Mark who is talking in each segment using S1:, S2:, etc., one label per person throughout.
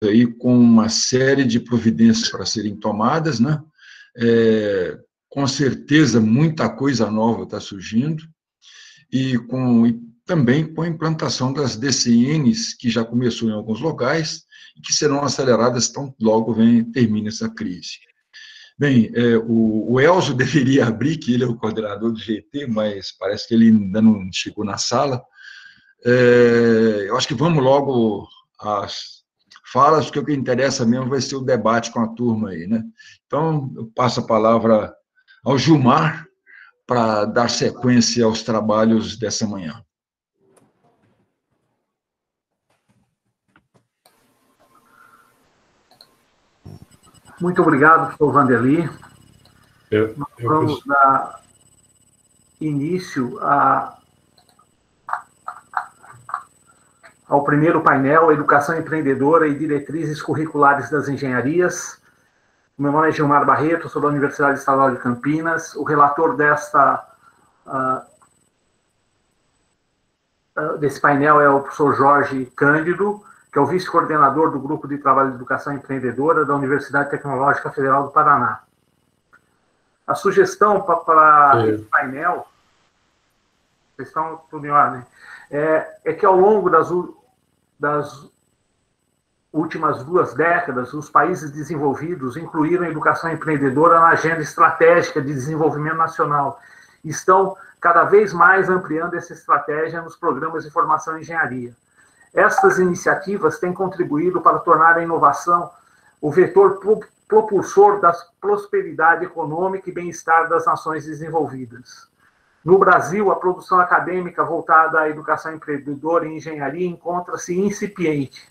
S1: aí com uma série de providências para serem tomadas, né? Com certeza, muita coisa nova está surgindo, e também com a implantação das DCNs, que já começou em alguns locais, e que serão aceleradas tão logo termine essa crise. Bem, o Elzo deveria abrir, que ele é o coordenador do GT, mas parece que ele ainda não chegou na sala. Eu acho que vamos logo às falas, porque o que interessa mesmo vai ser o debate com a turma aí, né? Então, eu passo a palavra ao Gilmar para dar sequência aos trabalhos dessa manhã.
S2: Muito obrigado, professor Vanderly. Nós vamos dar início ao primeiro painel, Educação Empreendedora e Diretrizes Curriculares das Engenharias. Meu nome é Gilmar Barreto, sou da Universidade Estadual de Campinas. O relator desse painel é o professor Jorge Cândido, que é o vice-coordenador do Grupo de Trabalho de Educação Empreendedora da Universidade Tecnológica Federal do Paraná. A sugestão para esse painel, vocês estão tudo em ordem, é que ao longo das últimas 2 décadas, os países desenvolvidos incluíram a educação empreendedora na agenda estratégica de desenvolvimento nacional. Estão cada vez mais ampliando essa estratégia nos programas de formação em engenharia. Estas iniciativas têm contribuído para tornar a inovação o vetor propulsor da prosperidade econômica e bem-estar das nações desenvolvidas. No Brasil, a produção acadêmica voltada à educação empreendedora e engenharia encontra-se incipiente,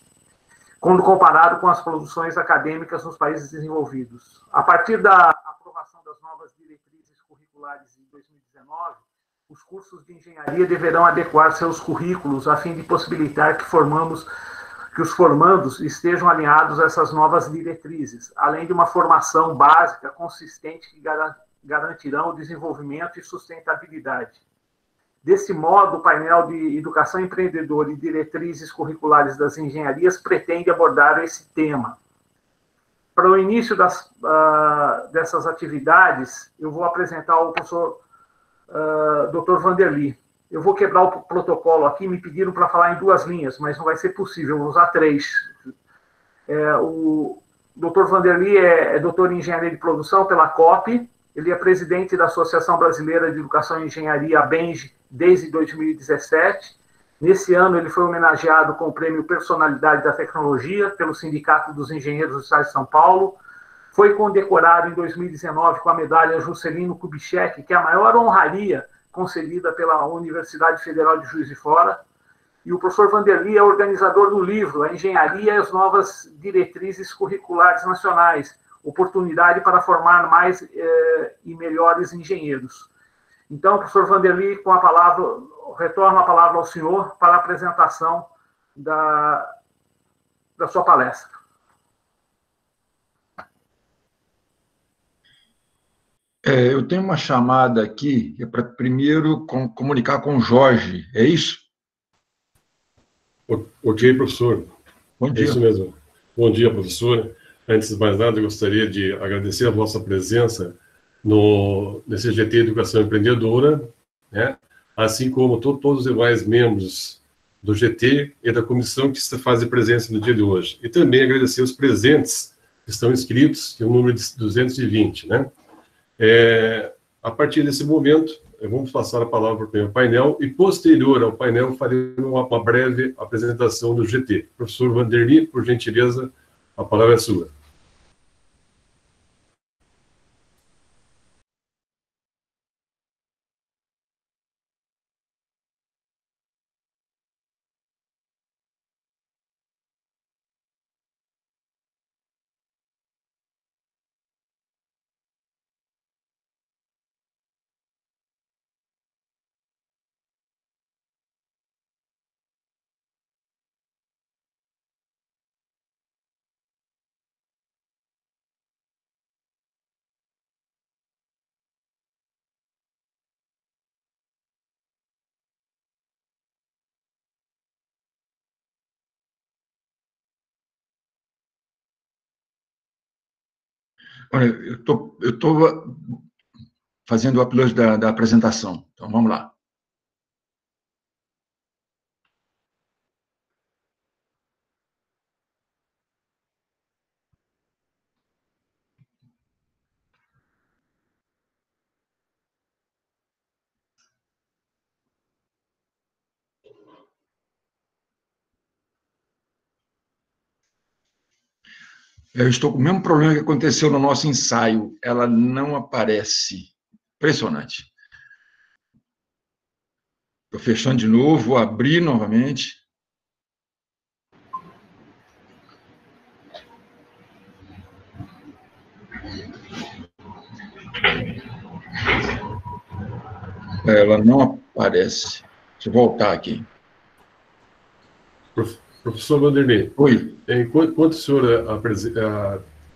S2: quando comparado com as produções acadêmicas nos países desenvolvidos. A partir da aprovação das novas diretrizes curriculares em 2019, os cursos de engenharia deverão adequar seus currículos a fim de possibilitar que os formandos estejam alinhados a essas novas diretrizes, além de uma formação básica consistente que garantirão o desenvolvimento e sustentabilidade. Desse modo, o painel de Educação Empreendedora e Diretrizes Curriculares das Engenharias pretende abordar esse tema. Para o início dessas atividades, eu vou apresentar o professor Dr. Vanderly. Eu vou quebrar o protocolo aqui, me pediram para falar em 2 linhas, mas não vai ser possível, eu vou usar 3. O Dr. Vanderly é doutor em Engenharia de Produção pela COP, ele é presidente da Associação Brasileira de Educação e Engenharia, ABENGE, desde 2017. Nesse ano, ele foi homenageado com o Prêmio Personalidade da Tecnologia pelo Sindicato dos Engenheiros do Estado de São Paulo. Foi condecorado em 2019 com a medalha Juscelino Kubitschek, que é a maior honraria concedida pela Universidade Federal de Juiz de Fora. E o professor Vanderly é organizador do livro A Engenharia e as Novas Diretrizes Curriculares Nacionais, oportunidade para formar mais e melhores engenheiros. Então, professor Vanderly, com a palavra, retorno a palavra ao senhor para a apresentação da sua palestra.
S1: Eu tenho uma chamada aqui, que é para primeiro comunicar com o Jorge, é isso?
S3: Ok, professor.
S1: Bom dia.
S3: É isso mesmo. Bom dia, professor. Antes de mais nada, eu gostaria de agradecer a vossa presença nesse GT Educação Empreendedora, né? Assim como todos os demais membros do GT e da comissão que fazem presença no dia de hoje. E também agradecer os presentes que estão inscritos, que é o número de 220, né? A partir desse momento, vamos passar a palavra para o primeiro painel e, posterior ao painel, faremos uma breve apresentação do GT. Professor Vanderly, por gentileza, a palavra é sua.
S1: Olha, eu estou fazendo o upload da apresentação. Então, vamos lá. Eu estou com o mesmo problema que aconteceu no nosso ensaio. Ela não aparece. Impressionante. Estou fechando de novo, vou abrir novamente. Ela não aparece. Deixa eu voltar aqui.
S3: Professor Vanderlei.
S1: Oi.
S3: Enquanto o senhor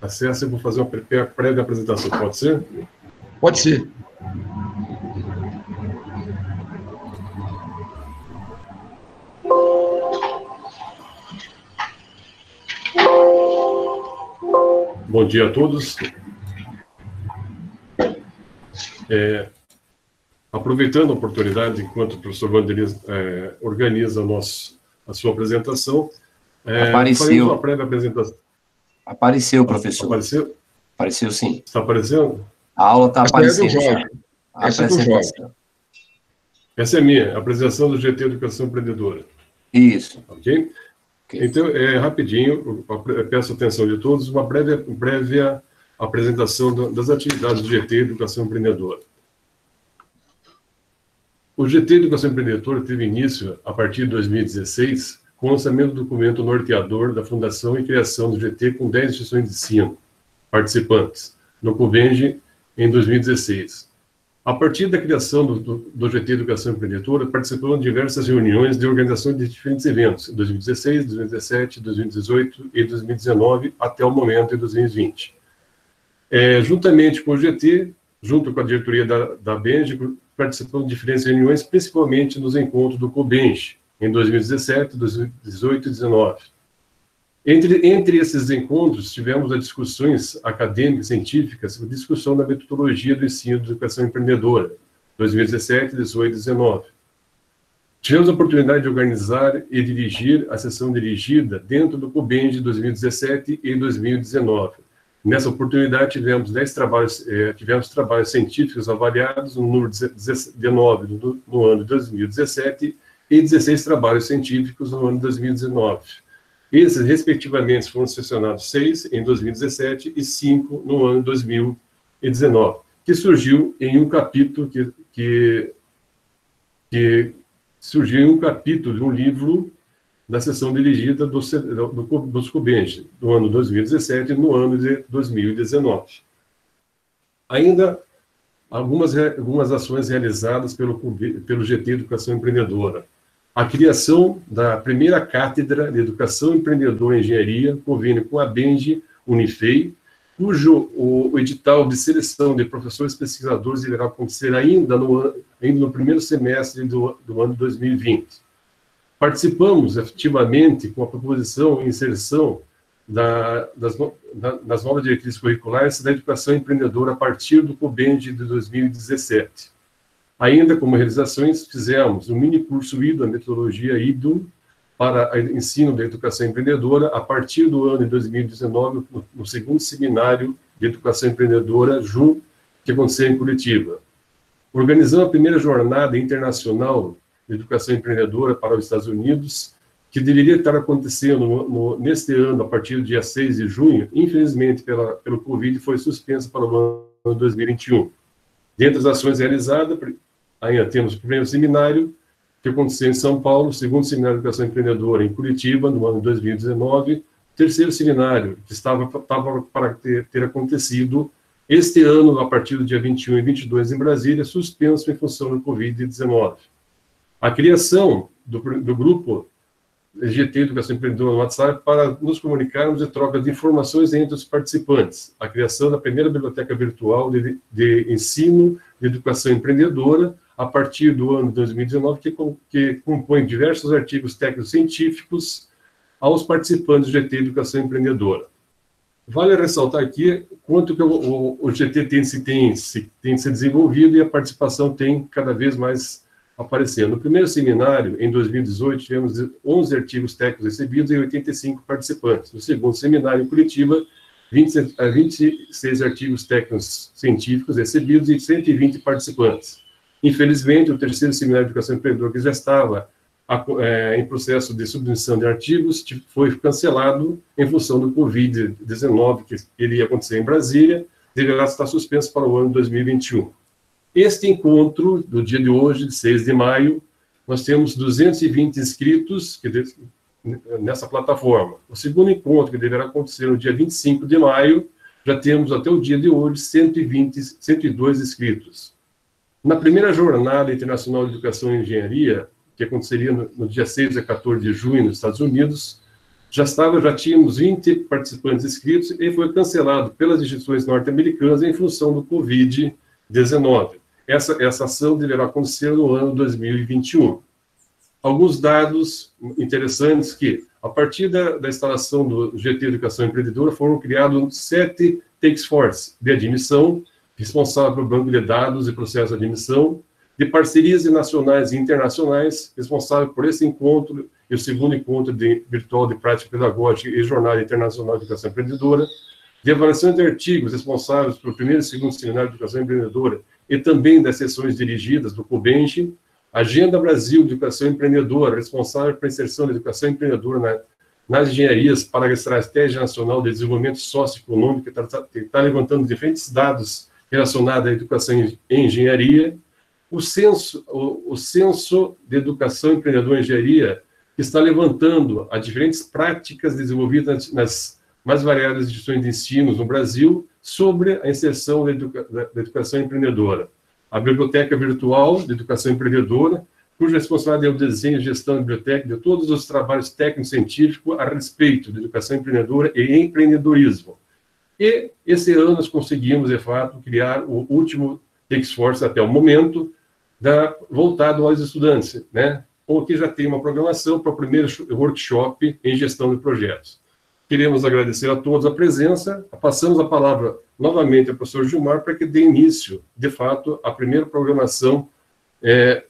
S3: acessa, eu vou fazer uma prévia apresentação. Pode ser?
S1: Pode ser.
S3: Bom dia a todos. Aproveitando a oportunidade, enquanto o professor Vanderlei organiza a sua apresentação, faremos uma prévia apresentação.
S4: Apareceu, professor.
S3: Apareceu?
S4: Apareceu, sim.
S3: Está aparecendo?
S4: A aula está aparecendo.
S1: Essa é do Jorge.
S3: Essa é minha, a apresentação do GT Educação Empreendedora.
S4: Isso.
S3: Ok? Então, rapidinho, eu peço a atenção de todos, uma prévia apresentação das atividades do GT Educação Empreendedora. O GT Educação Empreendedora teve início, a partir de 2016, com o lançamento do documento norteador da fundação e criação do GT com 10 instituições de ensino participantes, no Covenge, em 2016. A partir da criação do GT Educação Empreendedora, participamos de diversas reuniões de organização de diferentes eventos, em 2016, 2017, 2018 e 2019, até o momento, em 2020. Juntamente com o GT, junto com a diretoria da Benge, participamos de diferentes reuniões, principalmente nos encontros do Covenge, em 2017, 2018 e 2019. Entre esses encontros, tivemos as discussões acadêmicas, científicas, a discussão da metodologia do ensino de educação empreendedora, 2017, 2018 e 2019. Tivemos a oportunidade de organizar e dirigir a sessão dirigida dentro do Covenge de 2017 e 2019. Nessa oportunidade, tivemos 10 trabalhos, trabalhos científicos avaliados, no número 19 no ano de 2017 e 16 trabalhos científicos no ano de 2019. Esses, respectivamente, foram selecionados 6 em 2017 e 5 no ano de 2019, que surgiu em um capítulo surgiu em um capítulo de um livro da sessão dirigida dos Covenge, no ano de 2017 e no ano de 2019. Ainda algumas ações realizadas pelo GT Educação Empreendedora. A criação da primeira cátedra de Educação Empreendedora e Engenharia, convênio com a Benge Unifei, cujo o edital de seleção de professores pesquisadores irá acontecer ainda no primeiro semestre do ano de 2020. Participamos efetivamente com a proposição e inserção das novas diretrizes curriculares da educação empreendedora a partir do Covenge de 2017. Ainda como realizações, fizemos um mini curso IDO, a metodologia IDO, para ensino da educação empreendedora, a partir do ano de 2019, no segundo seminário de educação empreendedora, que aconteceu em Curitiba. Organizamos a primeira jornada internacional de educação empreendedora para os Estados Unidos, que deveria estar acontecendo neste ano, a partir do dia 6 de junho, infelizmente, pelo Covid, foi suspensa para o ano 2021. Dentre as ações realizadas, ainda temos o primeiro seminário, que aconteceu em São Paulo, o segundo seminário de educação empreendedora em Curitiba, no ano de 2019, o terceiro seminário, que estava para ter acontecido este ano, a partir do dia 21 e 22 em Brasília, suspenso em função do Covid-19. A criação do grupo GT Educação Empreendedora no WhatsApp para nos comunicarmos e troca de informações entre os participantes. A criação da primeira biblioteca virtual de ensino de educação empreendedora, a partir do ano de 2019, que compõe diversos artigos técnicos científicos aos participantes do GT Educação Empreendedora. Vale ressaltar aqui quanto que o GT tem se desenvolvido e a participação tem cada vez mais aparecendo. No primeiro seminário, em 2018, tivemos 11 artigos técnicos recebidos e 85 participantes. No segundo seminário, em Curitiba, 26 artigos técnicos científicos recebidos e 120 participantes. Infelizmente, o terceiro seminário de educação empreendedora, que já estava em processo de submissão de artigos, foi cancelado em função do Covid-19, que iria acontecer em Brasília, deverá estar suspenso para o ano 2021. Este encontro, do dia de hoje, de 6 de maio, nós temos 220 inscritos nessa plataforma. O segundo encontro, que deverá acontecer no dia 25 de maio, já temos até o dia de hoje 102 inscritos. Na primeira Jornada Internacional de Educação e Engenharia, que aconteceria no dia 6 a 14 de junho nos Estados Unidos, já tínhamos 20 participantes inscritos e foi cancelado pelas instituições norte-americanas em função do Covid-19. Essa ação deverá acontecer no ano 2021. Alguns dados interessantes que, a partir da instalação do GT Educação Empreendedora, foram criados 7 Task Force de admissão, responsável pelo banco de dados e processo de admissão, de parcerias nacionais e internacionais, responsável por esse encontro e o segundo encontro virtual de prática pedagógica e Jornada Internacional de Educação Empreendedora, de avaliação de artigos responsáveis pelo primeiro e segundo seminário de Educação Empreendedora e também das sessões dirigidas do COBENCH, Agenda Brasil de Educação Empreendedora, responsável pela inserção da educação empreendedora nas engenharias para a Estratégia Nacional de Desenvolvimento Socioeconômico, que está levantando diferentes dados relacionados à educação em engenharia, o censo de educação empreendedora em engenharia, que está levantando as diferentes práticas desenvolvidas nas mais variadas instituições de ensino no Brasil sobre a inserção da educação empreendedora. A Biblioteca Virtual de Educação Empreendedora, cuja responsabilidade é o desenho e gestão da biblioteca de todos os trabalhos técnicos científicos a respeito de educação empreendedora e empreendedorismo. E esse ano nós conseguimos, de fato, criar o último Task Force até o momento, voltado aos estudantes, né? Ou que já tem uma programação para o primeiro workshop em gestão de projetos. Queremos agradecer a todos a presença. Passamos a palavra novamente ao professor Gilmar para que dê início, de fato, à primeira programação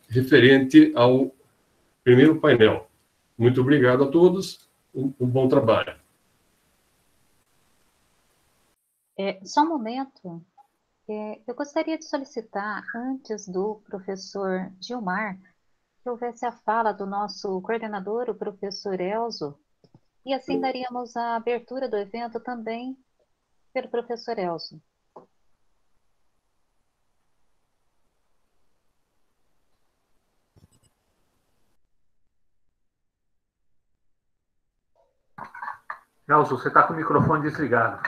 S3: referente ao primeiro painel. Muito obrigado a todos. Um bom trabalho.
S5: Só um momento. Eu gostaria de solicitar, antes do professor Gilmar, que houvesse a fala do nosso coordenador, o professor Elzo, e assim daríamos a abertura do evento também pelo professor Elzo.
S2: Elzo, você está com o microfone desligado.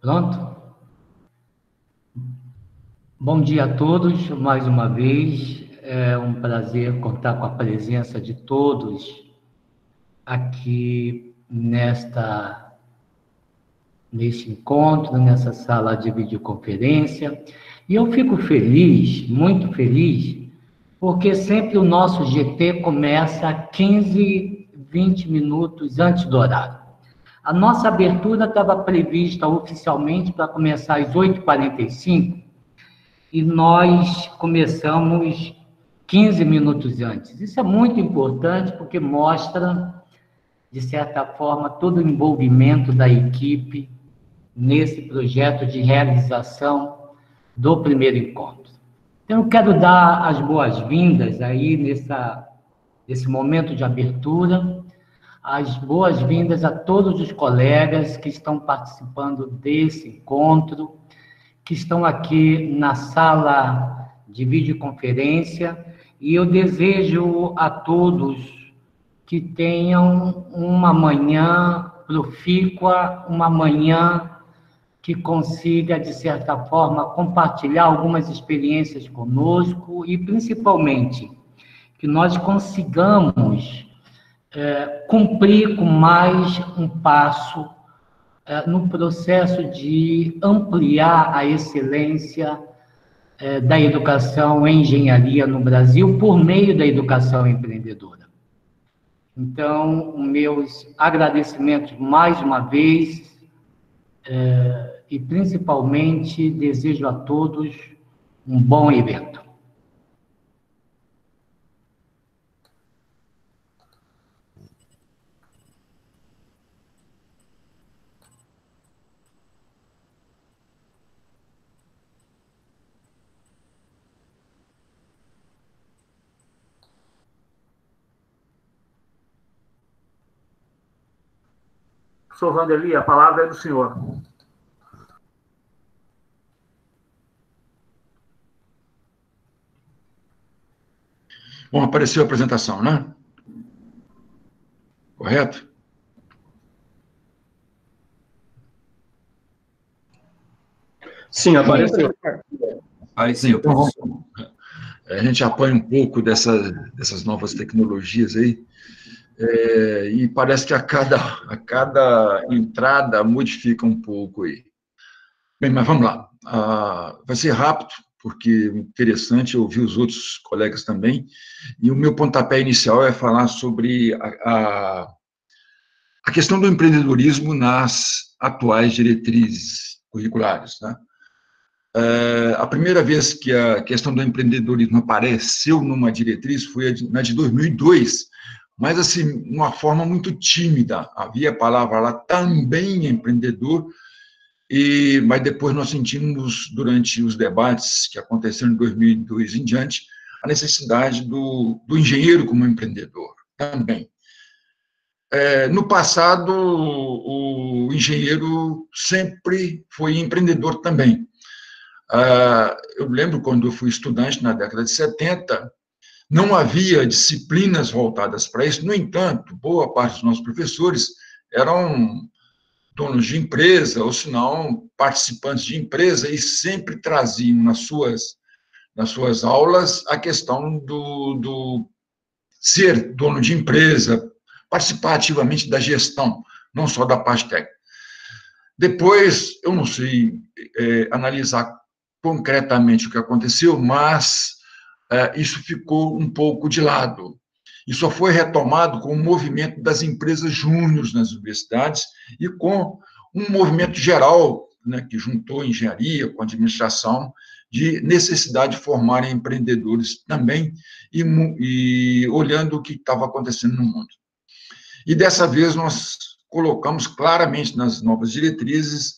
S6: Pronto? Bom dia a todos, mais uma vez. É um prazer contar com a presença de todos aqui neste encontro, nessa sala de videoconferência. E eu fico feliz, muito feliz, porque sempre o nosso GT começa 15, 20 minutos antes do horário. A nossa abertura estava prevista oficialmente para começar às 8h45 e nós começamos 15 minutos antes. Isso é muito importante porque mostra, de certa forma, todo o envolvimento da equipe nesse projeto de realização do primeiro encontro. Então, eu quero dar as boas-vindas aí nesse momento de abertura, as boas-vindas a todos os colegas que estão participando desse encontro, que estão aqui na sala de videoconferência, e eu desejo a todos que tenham uma manhã profícua, uma manhã que consiga, de certa forma, compartilhar algumas experiências conosco e, principalmente, que nós consigamos cumprir com mais um passo no processo de ampliar a excelência da educação em engenharia no Brasil por meio da educação empreendedora. Então, meus agradecimentos mais uma vez, e principalmente desejo a todos um bom evento.
S2: Professor Vanderlei, a palavra é do senhor.
S1: Bom, apareceu a apresentação, né? Correto?
S3: Sim, apareceu.
S4: Apareceu,
S1: Então,
S4: professor.
S1: a gente apanha um pouco dessas novas tecnologias aí, e parece que a cada entrada modifica um pouco aí. Bem, mas vamos lá. Vai ser rápido, porque é interessante ouvir os outros colegas também, e o meu pontapé inicial é falar sobre a questão do empreendedorismo nas atuais diretrizes curriculares, né? A primeira vez que a questão do empreendedorismo apareceu numa diretriz foi na de 2002, mas, assim, de uma forma muito tímida. Havia a palavra lá, também empreendedor, mas depois nós sentimos, durante os debates que aconteceram em 2002 em diante, a necessidade do engenheiro como empreendedor também. No passado, o engenheiro sempre foi empreendedor também. Eu lembro, quando eu fui estudante, na década de 70, não havia disciplinas voltadas para isso. No entanto, boa parte dos nossos professores eram donos de empresa, ou se não, participantes de empresa, e sempre traziam nas suas aulas a questão do ser dono de empresa, participar ativamente da gestão, não só da parte técnica. Depois, eu não sei analisar concretamente o que aconteceu, mas isso ficou um pouco de lado. E só foi retomado com o movimento das empresas júniores nas universidades e com um movimento geral, né, que juntou engenharia com administração, de necessidade de formar empreendedores também, e olhando o que estava acontecendo no mundo. E dessa vez nós colocamos claramente nas novas diretrizes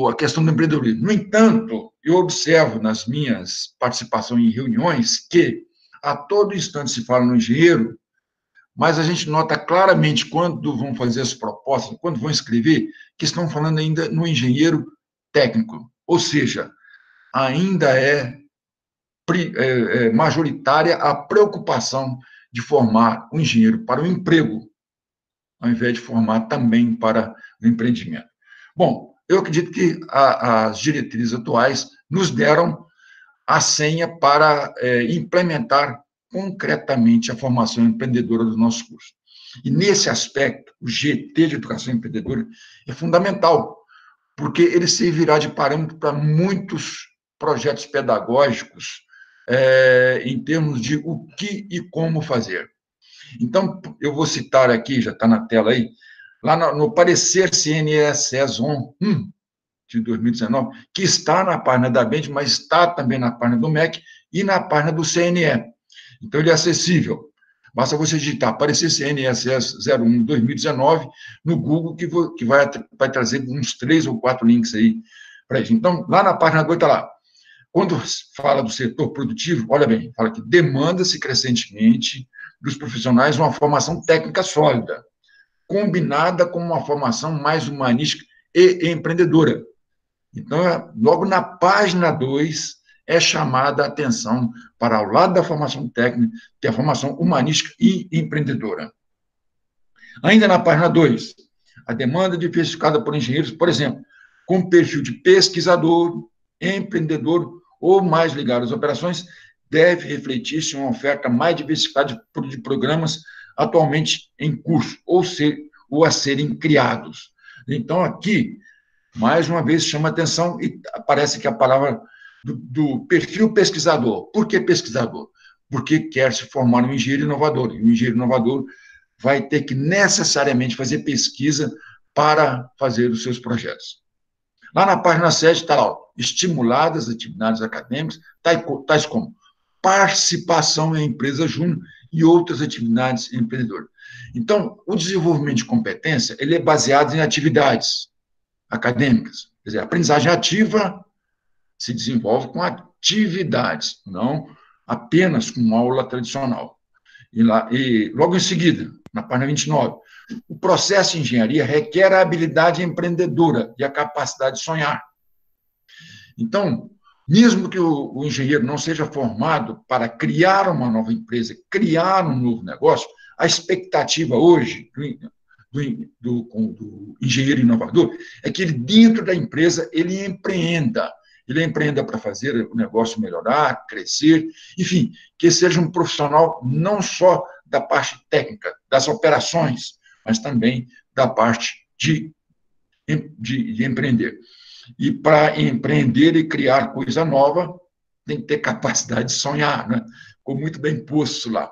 S1: a questão do empreendedorismo. No entanto, eu observo nas minhas participações em reuniões que a todo instante se fala no engenheiro, mas a gente nota claramente, quando vão fazer as propostas, quando vão escrever, que estão falando ainda no engenheiro técnico. Ou seja, ainda é majoritária a preocupação de formar o engenheiro para o emprego, ao invés de formar também para o empreendimento. Bom, eu acredito que as diretrizes atuais nos deram a senha para implementar concretamente a formação empreendedora do nosso curso. E, nesse aspecto, o GT de Educação Empreendedora é fundamental, porque ele servirá de parâmetro para muitos projetos pedagógicos em termos de o que e como fazer. Então, eu vou citar aqui, já está na tela aí, lá no parecer CNSS 1 de 2019, que está na página da BEND, mas está também na página do MEC e na página do CNE. Então, ele é acessível. Basta você digitar parecer CNSS 01 2019 no Google, que vai trazer uns 3 ou 4 links aí para isso. Então, lá na página 2 está lá. Quando fala do setor produtivo, olha bem, fala que demanda-se crescentemente dos profissionais uma formação técnica sólida, combinada com uma formação mais humanística e empreendedora. Então, logo na página 2, é chamada a atenção para, ao lado da formação técnica, que é a formação humanística e empreendedora. Ainda na página 2, a demanda diversificada por engenheiros, por exemplo, com perfil de pesquisador, empreendedor ou mais ligado às operações, deve refletir-se em uma oferta mais diversificada de programas atualmente em curso, ou a serem criados. Então, aqui, mais uma vez, chama atenção e parece que a palavra do perfil pesquisador. Por que pesquisador? Porque quer se formar um engenheiro inovador. E o engenheiro inovador vai ter que necessariamente fazer pesquisa para fazer os seus projetos. Lá na página 7 está lá, estimuladas atividades acadêmicas, tais como participação em empresa júnior e outras atividades empreendedoras. Então, o desenvolvimento de competência ele é baseado em atividades acadêmicas. Quer dizer, a aprendizagem ativa se desenvolve com atividades, não apenas com aula tradicional. E logo em seguida, na página 29, o processo de engenharia requer a habilidade empreendedora e a capacidade de sonhar. Então, mesmo que o engenheiro não seja formado para criar uma nova empresa, criar um novo negócio, a expectativa hoje do engenheiro inovador é que ele, dentro da empresa, ele empreenda para fazer o negócio melhorar, crescer, enfim, que seja um profissional não só da parte técnica, das operações, mas também da parte de empreender. E para empreender e criar coisa nova, tem que ter capacidade de sonhar, né? Ficou muito bem posto lá.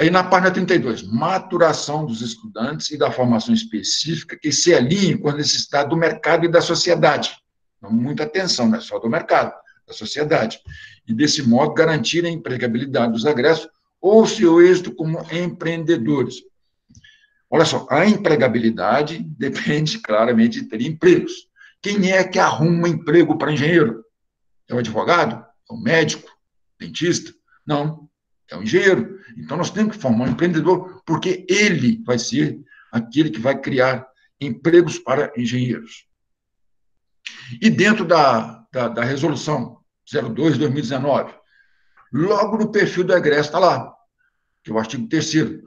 S1: Aí na página 32, maturação dos estudantes e da formação específica que se alinhe com a necessidade do mercado e da sociedade. Então, muita atenção, não é só do mercado, da sociedade. E, desse modo, garantir a empregabilidade dos egressos ou seu êxito como empreendedores. Olha só, a empregabilidade depende claramente de ter empregos. Quem é que arruma emprego para engenheiro? É o advogado? É o médico? Dentista? Não, é o engenheiro. Então, nós temos que formar um empreendedor, porque ele vai ser aquele que vai criar empregos para engenheiros. E dentro da resolução 02/2019, logo no perfil do egresso está lá, que é o artigo 3º,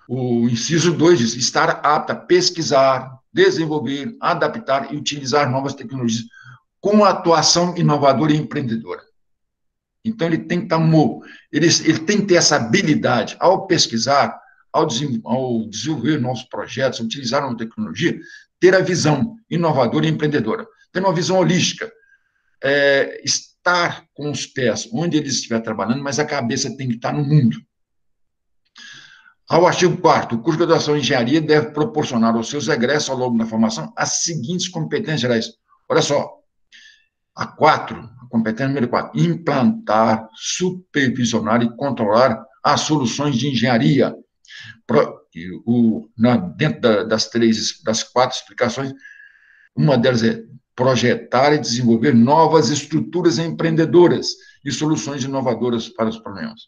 S1: o inciso 2 diz, estar apto a pesquisar, desenvolver, adaptar e utilizar novas tecnologias com atuação inovadora e empreendedora. Então, ele tem que ele tem que ter essa habilidade, ao pesquisar, ao desenvolver novos projetos, utilizar nova tecnologia, ter a visão inovadora e empreendedora. Ter uma visão holística, estar com os pés onde ele estiver trabalhando, mas a cabeça tem que estar no mundo. Ao artigo 4º, o curso de graduação em engenharia deve proporcionar aos seus egressos ao longo da formação as seguintes competências gerais. Olha só, a competência número 4, implantar, supervisionar e controlar as soluções de engenharia. Dentro das 4 explicações, uma delas é projetar e desenvolver novas estruturas empreendedoras e soluções inovadoras para os problemas.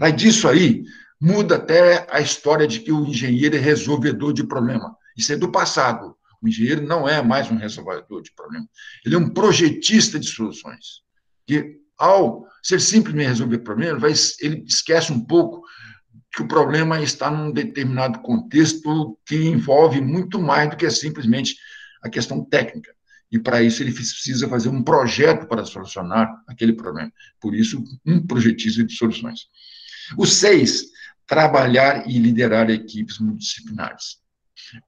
S1: Aí disso aí, muda até a história de que o engenheiro é resolvedor de problema. Isso é do passado. O engenheiro não é mais um resolvedor de problema. Ele é um projetista de soluções. Que, ao ser simplesmente resolver problema, ele esquece um pouco que o problema está num determinado contexto que envolve muito mais do que simplesmente a questão técnica. E, para isso, ele precisa fazer um projeto para solucionar aquele problema. Por isso, um projetista de soluções. O 6, trabalhar e liderar equipes multidisciplinares.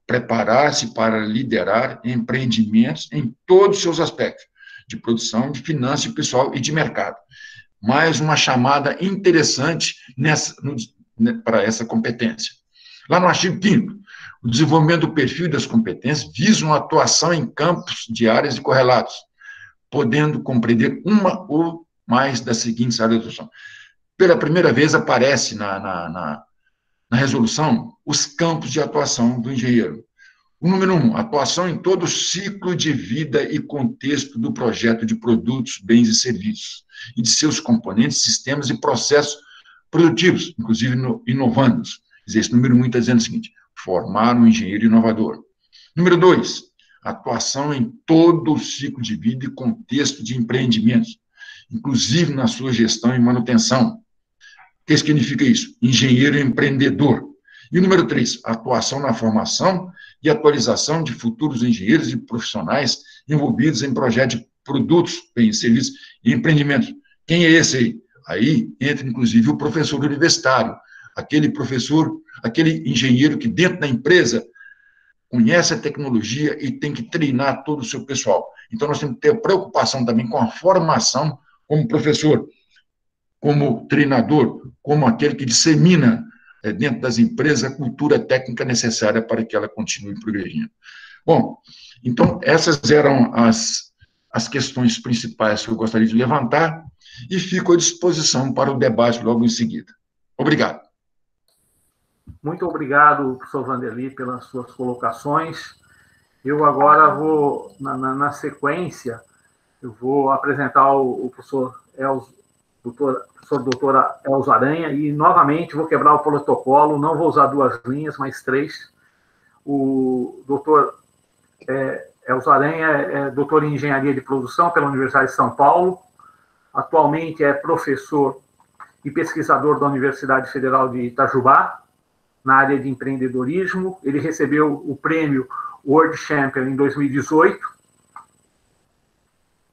S1: Preparar-se para liderar empreendimentos em todos os seus aspectos, de produção, de finanças, pessoal e de mercado. Mais uma chamada interessante para essa competência. Lá no artigo 5º, o desenvolvimento do perfil e das competências visa uma atuação em campos de áreas e correlatos, podendo compreender uma ou mais das seguintes áreas de atuação. Pela primeira vez aparece na resolução os campos de atuação do engenheiro. O número 1, atuação em todo o ciclo de vida e contexto do projeto de produtos, bens e serviços, e de seus componentes, sistemas e processos produtivos, inclusive inovandos. Esse número 1 está dizendo o seguinte, formar um engenheiro inovador. Número 2, atuação em todo o ciclo de vida e contexto de empreendimentos, inclusive na sua gestão e manutenção. O que significa isso? Engenheiro empreendedor. E o número 3, atuação na formação e atualização de futuros engenheiros e profissionais envolvidos em projetos de produtos, bens, serviços e empreendimentos. Quem é esse aí? Aí entra, inclusive, o professor universitário, aquele professor, aquele engenheiro que dentro da empresa conhece a tecnologia e tem que treinar todo o seu pessoal. Então, nós temos que ter preocupação também com a formação como professor, como treinador, como aquele que dissemina dentro das empresas a cultura técnica necessária para que ela continue progredindo. Bom, então, essas eram as questões principais que eu gostaria de levantar e fico à disposição para o debate logo em seguida. Obrigado.
S2: Muito obrigado, professor Vanderly, pelas suas colocações. Eu agora vou, na sequência, eu vou apresentar o professor doutora Elza Aranha, e, novamente, vou quebrar o protocolo, não vou usar 2 linhas, mas 3. O doutor Elza Aranha é doutor em Engenharia de Produção pela Universidade de São Paulo, atualmente é professor e pesquisador da Universidade Federal de Itajubá, na área de empreendedorismo. Ele recebeu o prêmio World Champion em 2018,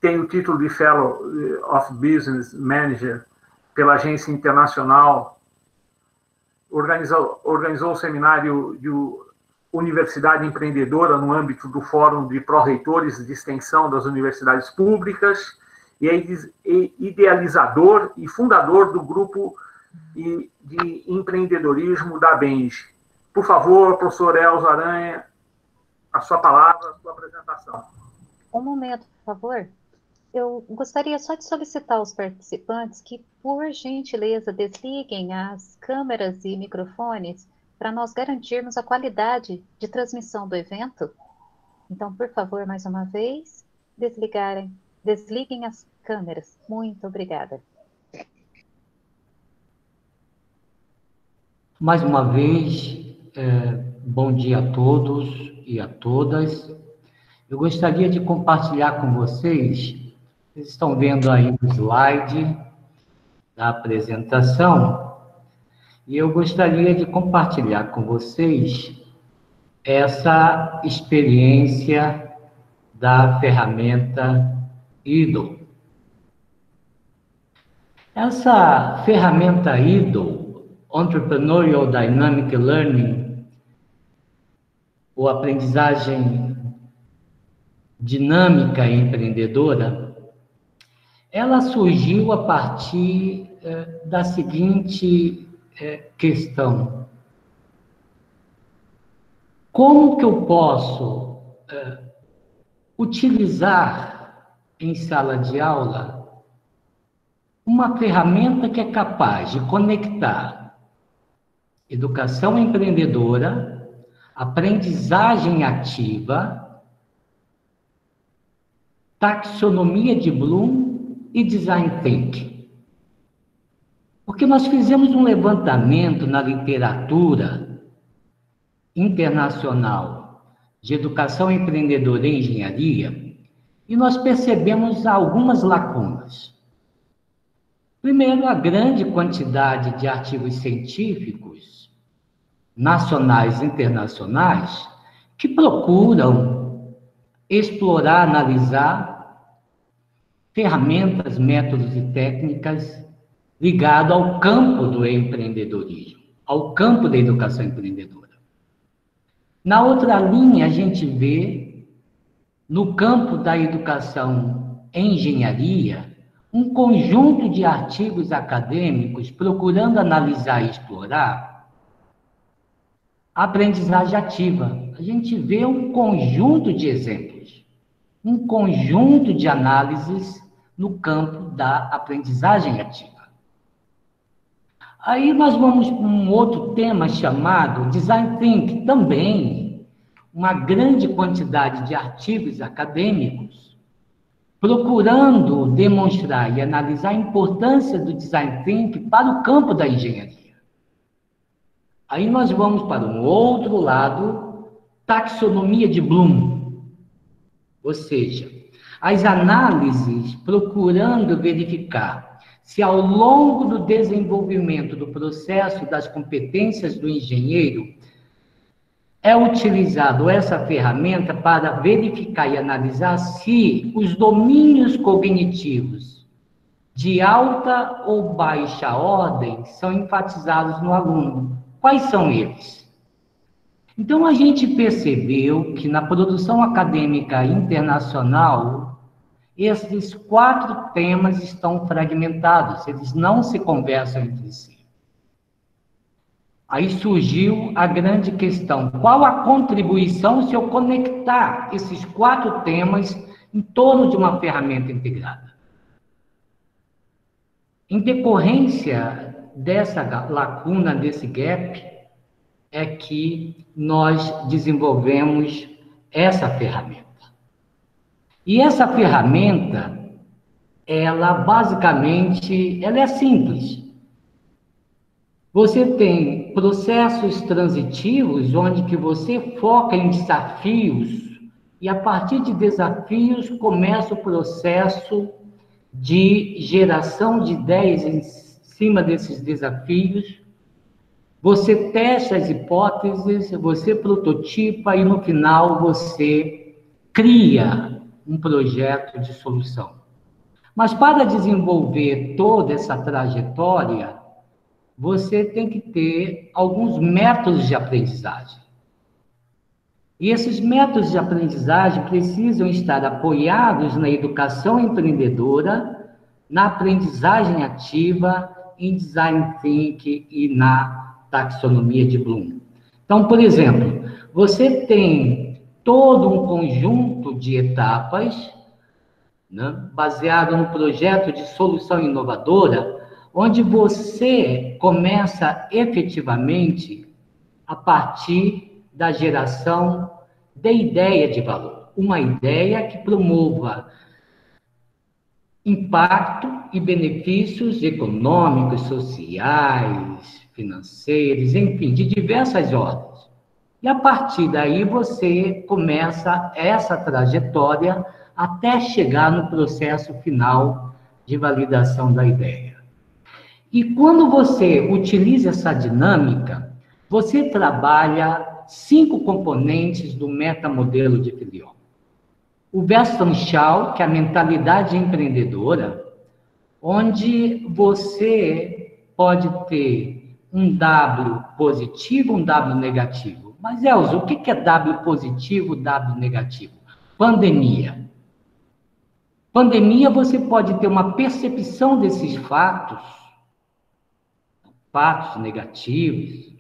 S2: tem o título de Fellow of Business Manager pela Agência Internacional, organizou o seminário de Universidade Empreendedora no âmbito do Fórum de Pró-Reitores de Extensão das Universidades Públicas, e é idealizador e fundador do grupo de empreendedorismo da Benge. Por favor, professor Elza Aranha, a sua palavra, a sua apresentação.
S5: Um momento, por favor. Eu gostaria só de solicitar aos participantes que, por gentileza, desliguem as câmeras e microfones para nós garantirmos a qualidade de transmissão do evento. Então, por favor, mais uma vez, desliguem as câmeras. Muito obrigada.
S6: Mais uma vez, bom dia a todos e a todas. Eu gostaria de compartilhar com vocês, vocês estão vendo aí o slide da apresentação, e eu gostaria de compartilhar com vocês essa experiência da ferramenta IDLE. Essa ferramenta IDLE, Entrepreneurial Dynamic Learning, ou aprendizagem dinâmica e empreendedora, ela surgiu a partir da seguinte questão: como que eu posso utilizar em sala de aula uma ferramenta que é capaz de conectar educação empreendedora, aprendizagem ativa, taxonomia de Bloom e design thinking? Porque nós fizemos um levantamento na literatura internacional de educação empreendedora e engenharia, e nós percebemos algumas lacunas. Primeiro, a grande quantidade de artigos científicos, nacionais e internacionais, que procuram explorar, analisar ferramentas, métodos e técnicas ligados ao campo do empreendedorismo, ao campo da educação empreendedora. Na outra linha, a gente vê, no campo da educação em engenharia, um conjunto de artigos acadêmicos procurando analisar e explorar a aprendizagem ativa. A gente vê um conjunto de exemplos, um conjunto de análises no campo da aprendizagem ativa. Aí nós vamos para um outro tema chamado Design Thinking, também uma grande quantidade de artigos acadêmicos procurando demonstrar e analisar a importância do Design Thinking para o campo da engenharia. Aí nós vamos para um outro lado, taxonomia de Bloom, ou seja, as análises procurando verificar se ao longo do desenvolvimento do processo das competências do engenheiro é utilizado essa ferramenta para verificar e analisar se os domínios cognitivos de alta ou baixa ordem são enfatizados no aluno. Quais são eles? Então, a gente percebeu que na produção acadêmica internacional, esses 4 temas estão fragmentados, eles não se conversam entre si. Aí surgiu a grande questão: qual a contribuição se eu conectar esses 4 temas em torno de uma ferramenta integrada? Em decorrência dessa lacuna, desse gap, é que nós desenvolvemos essa ferramenta. E essa ferramenta, ela basicamente, ela é simples. Você tem processos transitivos, onde que você foca em desafios, e a partir de desafios começa o processo de geração de ideias em cima desses desafios. Você testa as hipóteses, você prototipa e no final você cria um projeto de solução. Mas para desenvolver toda essa trajetória, você tem que ter alguns métodos de aprendizagem. E esses métodos de aprendizagem precisam estar apoiados na educação empreendedora, na aprendizagem ativa, em design thinking e na taxonomia de Bloom. Então, por exemplo, você tem todo um conjunto de etapas, né, baseado no projeto de solução inovadora, onde você começa efetivamente a partir da geração de ideia de valor. Uma ideia que promova impacto e benefícios econômicos, sociais, financeiros, enfim, de diversas ordens. E a partir daí você começa essa trajetória até chegar no processo final de validação da ideia. E quando você utiliza essa dinâmica, você trabalha 5 componentes do metamodelo de Filion. O Weston Shaw, que é a mentalidade empreendedora, onde você pode ter um W positivo, um W negativo. Mas, Elzo, o que é W positivo, W negativo? Pandemia. Pandemia, você pode ter uma percepção desses fatos negativos,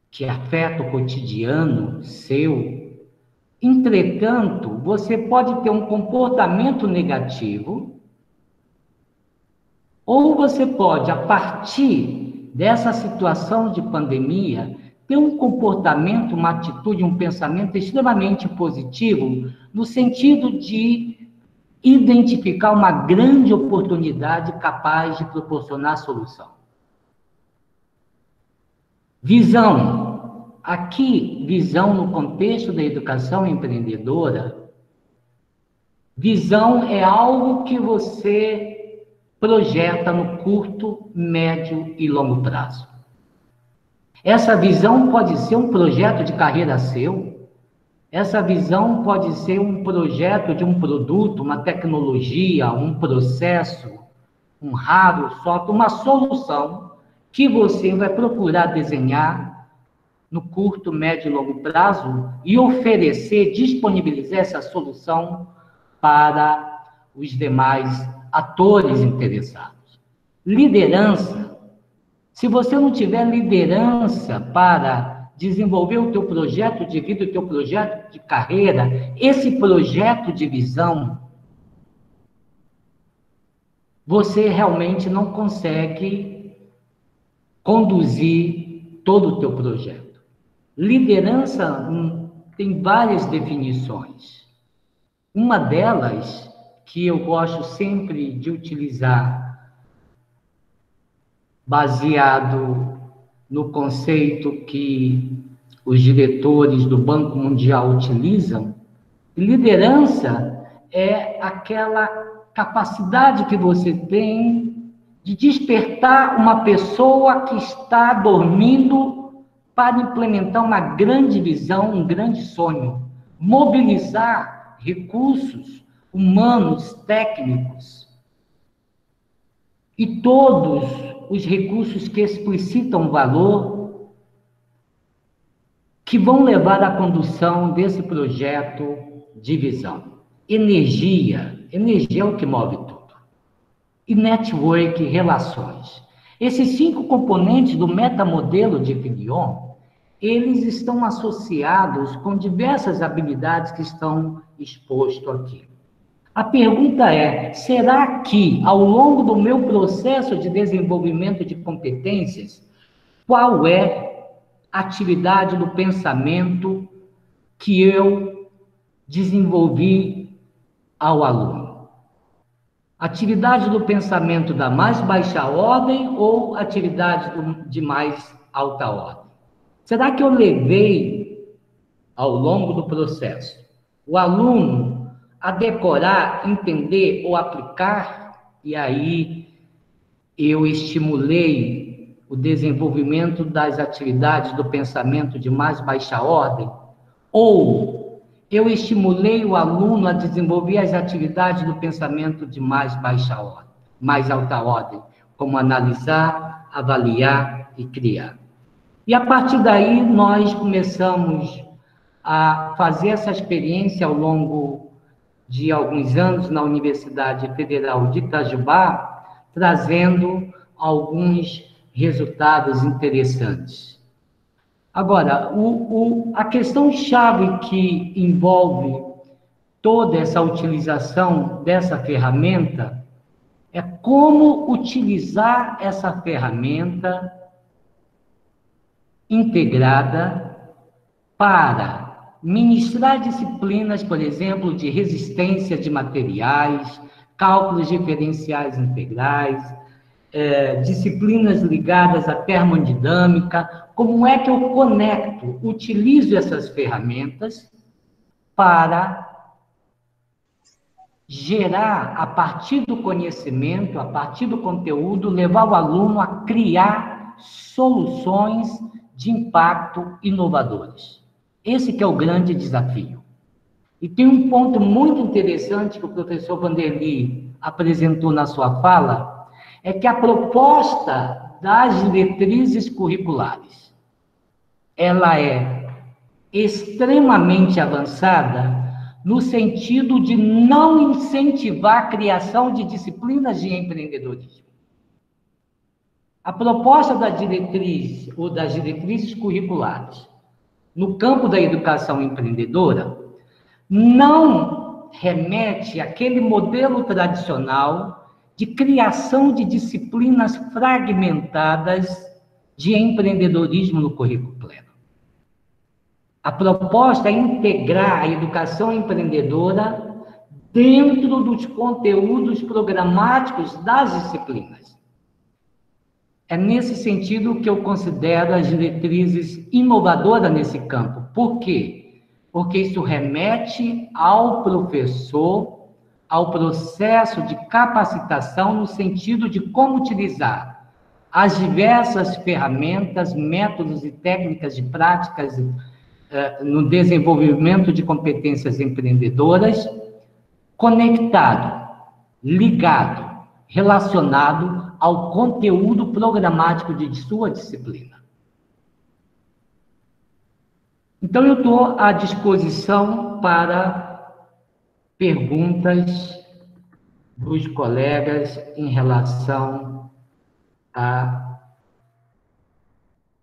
S6: que afetam o cotidiano seu. Entretanto, você pode ter um comportamento negativo, ou você pode, a partir dessa situação de pandemia, ter um comportamento, uma atitude, um pensamento extremamente positivo, no sentido de identificar uma grande oportunidade capaz de proporcionar solução. Visão. Aqui, visão no contexto da educação empreendedora, visão é algo que você projeta no curto, médio e longo prazo. Essa visão pode ser um projeto de carreira seu, essa visão pode ser um projeto de um produto, uma tecnologia, um processo, um hardware, software, uma solução que você vai procurar desenhar no curto, médio e longo prazo e oferecer, disponibilizar essa solução para os demais atores interessados. Liderança. Se você não tiver liderança para desenvolver o teu projeto de vida, o teu projeto de carreira, esse projeto de visão, você realmente não consegue conduzir todo o teu projeto. Liderança tem várias definições. Uma delas, que eu gosto sempre de utilizar, baseado no conceito que os diretores do Banco Mundial utilizam, liderança é aquela capacidade que você tem de despertar uma pessoa que está dormindo para implementar uma grande visão, um grande sonho, mobilizar recursos humanos, técnicos, e todos os recursos que explicitam valor, que vão levar à condução desse projeto de visão. energia. Energia é o que move tudo. E network, relações. Esses 5 componentes do metamodelo de Filion, eles estão associados com diversas habilidades que estão expostas aqui. A pergunta é, será que, ao longo do meu processo de desenvolvimento de competências, qual é a atividade do pensamento que eu desenvolvi ao aluno? Atividade do pensamento da mais baixa ordem ou atividade de mais alta ordem? Será que eu levei, ao longo do processo, o aluno a decorar, entender ou aplicar? E aí eu estimulei o desenvolvimento das atividades do pensamento de mais baixa ordem? Ou eu estimulei o aluno a desenvolver as atividades do pensamento de mais baixa ordem, mais alta ordem, como analisar, avaliar e criar? E a partir daí nós começamos a fazer essa experiência ao longo de alguns anos na Universidade Federal de Itajubá, trazendo alguns resultados interessantes. Agora, a questão-chave que envolve toda essa utilização dessa ferramenta é como utilizar essa ferramenta integrada para ministrar disciplinas, por exemplo, de resistência de materiais, cálculos diferenciais integrais, disciplinas ligadas à termodinâmica. Como é que eu conecto, utilizo essas ferramentas para gerar, a partir do conhecimento, a partir do conteúdo, levar o aluno a criar soluções de impacto inovadores. Esse que é o grande desafio. E tem um ponto muito interessante que o professor Vanderly apresentou na sua fala, é que a proposta das diretrizes curriculares, ela é extremamente avançada no sentido de não incentivar a criação de disciplinas de empreendedorismo. A proposta da diretriz, ou das diretrizes curriculares, no campo da educação empreendedora, não remete àquele modelo tradicional de criação de disciplinas fragmentadas de empreendedorismo no currículo pleno. A proposta é integrar a educação empreendedora dentro dos conteúdos programáticos das disciplinas. É nesse sentido que eu considero as diretrizes inovadoras nesse campo. Por quê? Porque isso remete ao professor, ao processo de capacitação no sentido de como utilizar as diversas ferramentas, métodos e técnicas de práticas no desenvolvimento de competências empreendedoras, conectado, ligado, relacionado ao conteúdo programático de sua disciplina. Então, eu estou à disposição para perguntas dos colegas em relação à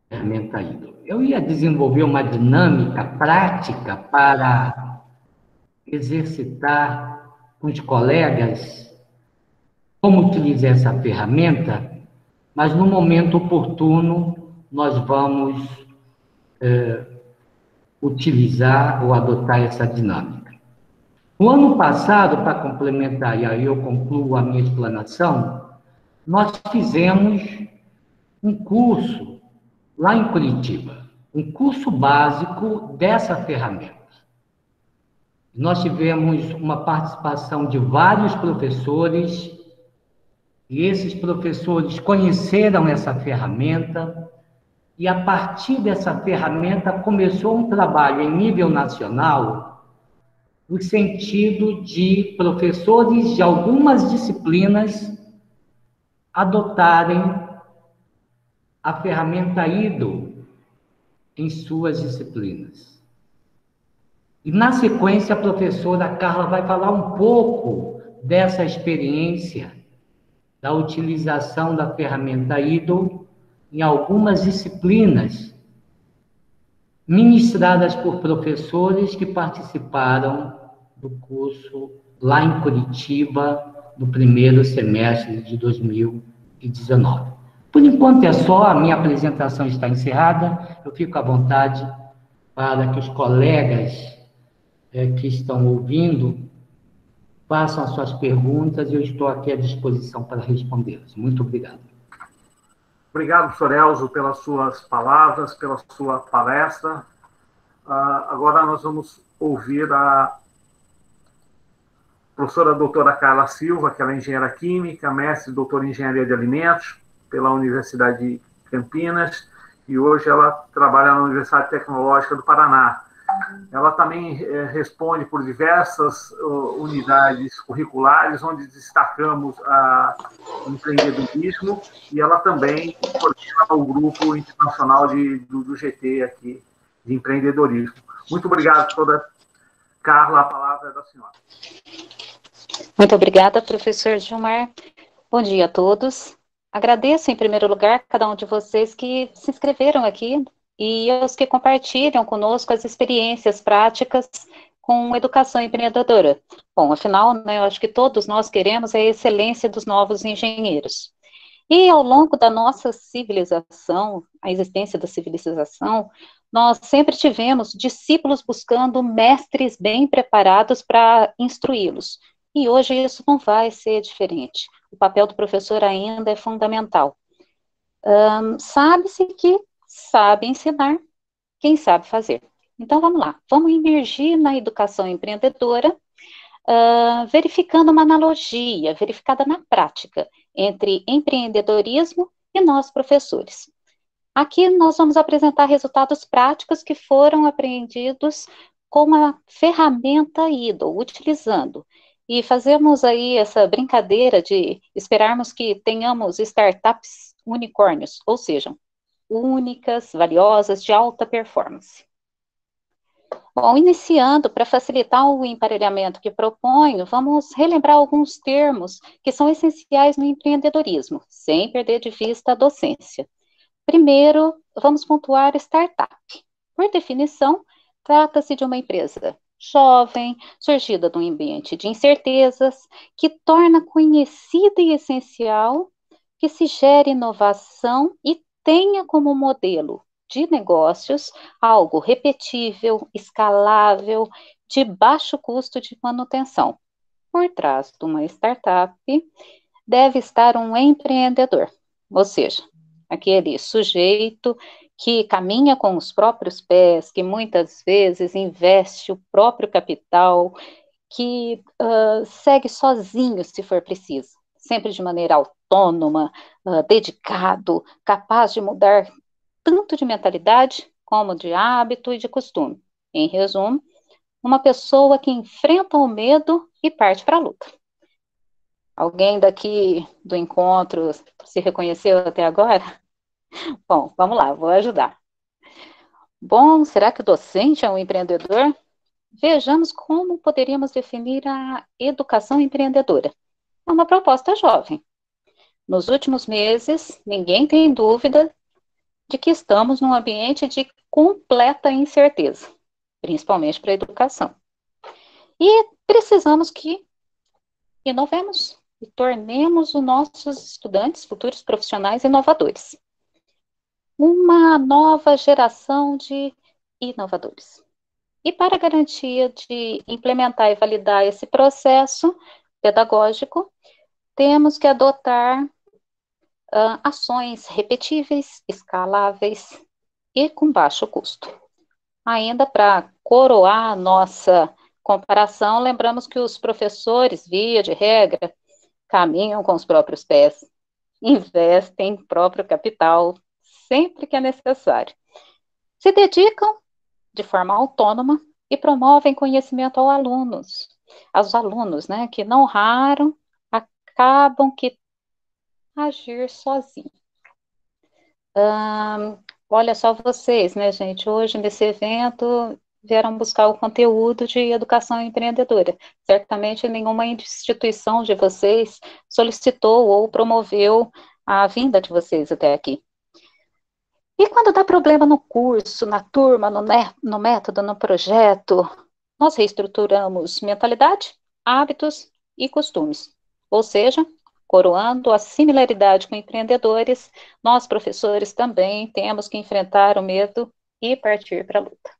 S6: ferramenta ídolo. Eu ia desenvolver uma dinâmica prática para exercitar com os colegas como utilizar essa ferramenta, mas no momento oportuno nós vamos utilizar ou adotar essa dinâmica. No ano passado, para complementar, e aí eu concluo a minha explanação, nós fizemos um curso lá em Curitiba, um curso básico dessa ferramenta. Nós tivemos uma participação de vários professores, e esses professores conheceram essa ferramenta, e a partir dessa ferramenta começou um trabalho em nível nacional, no sentido de professores de algumas disciplinas adotarem a ferramenta IDO em suas disciplinas. E, na sequência, a professora Carla vai falar um pouco dessa experiência da utilização da ferramenta IDO em algumas disciplinas ministradas por professores que participaram do curso lá em Curitiba, no primeiro semestre de 2019. Por enquanto é só, a minha apresentação está encerrada, eu fico à vontade para que os colegas que estão ouvindo façam as suas perguntas e eu estou aqui à disposição para respondê-las. Muito obrigado.
S2: Obrigado, professor Elzo, pelas suas palavras, pela sua palestra. Agora nós vamos ouvir a professora doutora Carla Silva, que ela é engenheira química, mestre e doutora em engenharia de alimentos pela Universidade de Campinas, e hoje ela trabalha na Universidade Tecnológica do Paraná. Ela também responde por diversas unidades curriculares, onde destacamos o empreendedorismo, e ela também coordena o grupo internacional do GT aqui, de empreendedorismo. Muito obrigado, professora Carla, a palavra é da senhora.
S5: Muito obrigada, professor Gilmar. Bom dia a todos. Agradeço, em primeiro lugar, cada um de vocês que se inscreveram aqui e aos que compartilham conosco as experiências práticas com educação empreendedora. Bom, afinal, né, eu acho que todos nós queremos a excelência dos novos engenheiros. E ao longo da nossa civilização, a existência da civilização, nós sempre tivemos discípulos buscando mestres bem preparados para instruí-los. E hoje isso não vai ser diferente. O papel do professor ainda é fundamental. Sabe-se que sabe ensinar quem sabe fazer. Então, vamos lá. Vamos imergir na educação empreendedora, verificando uma analogia, verificada na prática, entre empreendedorismo e nós, professores. Aqui nós vamos apresentar resultados práticos que foram aprendidos com a ferramenta IDO, utilizando. E fazemos aí essa brincadeira de esperarmos que tenhamos startups unicórnios, ou seja, únicas, valiosas, de alta performance. Bom, iniciando, para facilitar o emparelhamento que proponho, vamos relembrar alguns termos que são essenciais no empreendedorismo, sem perder de vista a docência. Primeiro, vamos pontuar startup. Por definição, trata-se de uma empresa jovem, surgida de um ambiente de incertezas, que torna conhecida e essencial que se gere inovação e tenha como modelo de negócios algo repetível, escalável, de baixo custo de manutenção. Por trás de uma startup deve estar um empreendedor, ou seja, aquele sujeito que caminha com os próprios pés, que muitas vezes investe o próprio capital, que segue sozinho se for preciso, sempre de maneira autônoma, dedicado, capaz de mudar tanto de mentalidade como de hábito e de costume. Em resumo, uma pessoa que enfrenta o medo e parte para a luta. Alguém daqui do encontro se reconheceu até agora? Bom, vamos lá, vou ajudar. Bom, será que o docente é um empreendedor? Vejamos como poderíamos definir a educação empreendedora. É uma proposta jovem. Nos últimos meses, ninguém tem dúvida de que estamos num ambiente de completa incerteza, principalmente para a educação. E precisamos que inovemos e tornemos os nossos estudantes, futuros profissionais, inovadores. Uma nova geração de inovadores. E para garantia de implementar e validar esse processo pedagógico, temos que adotar ações repetíveis, escaláveis e com baixo custo. Ainda para coroar a nossa comparação, lembramos que os professores, via de regra, caminham com os próprios pés, investem em próprio capital, sempre que é necessário. Se dedicam de forma autônoma e promovem conhecimento aos alunos, né, que não raro acabam que agir sozinho. Olha só vocês, né, gente, hoje nesse evento vieram buscar o conteúdo de educação empreendedora. Certamente nenhuma instituição de vocês solicitou ou promoveu a vinda de vocês até aqui. E quando dá problema no curso, na turma, no método, no projeto, nós reestruturamos mentalidade, hábitos e costumes. Ou seja, coroando a similaridade com empreendedores, nós, professores, também temos que enfrentar o medo e partir para a luta.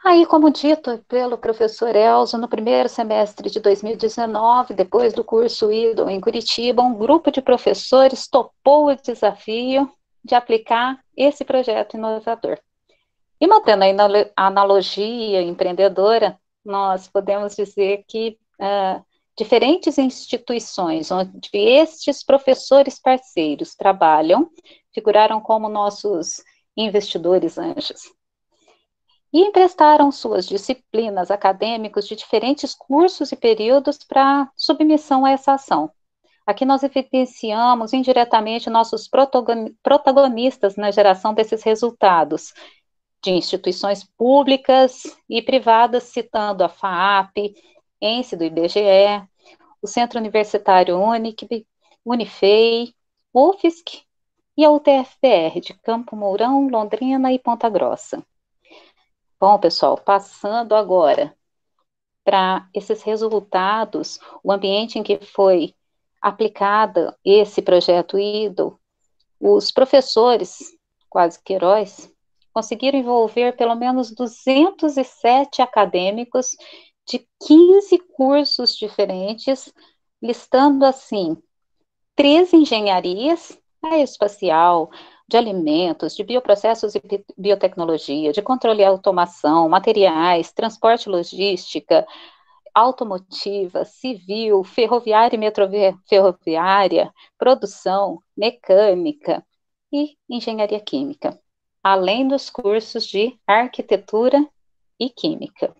S5: Aí, como dito pelo professor Elzo, no primeiro semestre de 2019, depois do curso IDO em Curitiba, um grupo de professores topou o desafio de aplicar esse projeto inovador. E mantendo a analogia empreendedora, nós podemos dizer que diferentes instituições onde estes professores parceiros trabalham figuraram como nossos investidores anjos. E emprestaram suas disciplinas acadêmicas de diferentes cursos e períodos para submissão a essa ação. Aqui nós evidenciamos indiretamente nossos protagonistas na geração desses resultados, de instituições públicas e privadas, citando a FAAP, ENSE do IBGE, o Centro Universitário Unifei, UFSC e a UTFPR de Campo Mourão, Londrina e Ponta Grossa. Bom, pessoal, passando agora para esses resultados, o ambiente em que foi aplicado esse projeto IDO, os professores, quase que heróis, conseguiram envolver pelo menos 207 acadêmicos de 15 cursos diferentes, listando assim 13 engenharias, aeroespacial, de alimentos, de bioprocessos e biotecnologia, de controle e automação, materiais, transporte e logística, automotiva, civil, ferroviária e metroferroviária, produção, mecânica e engenharia química, além dos cursos de arquitetura e química.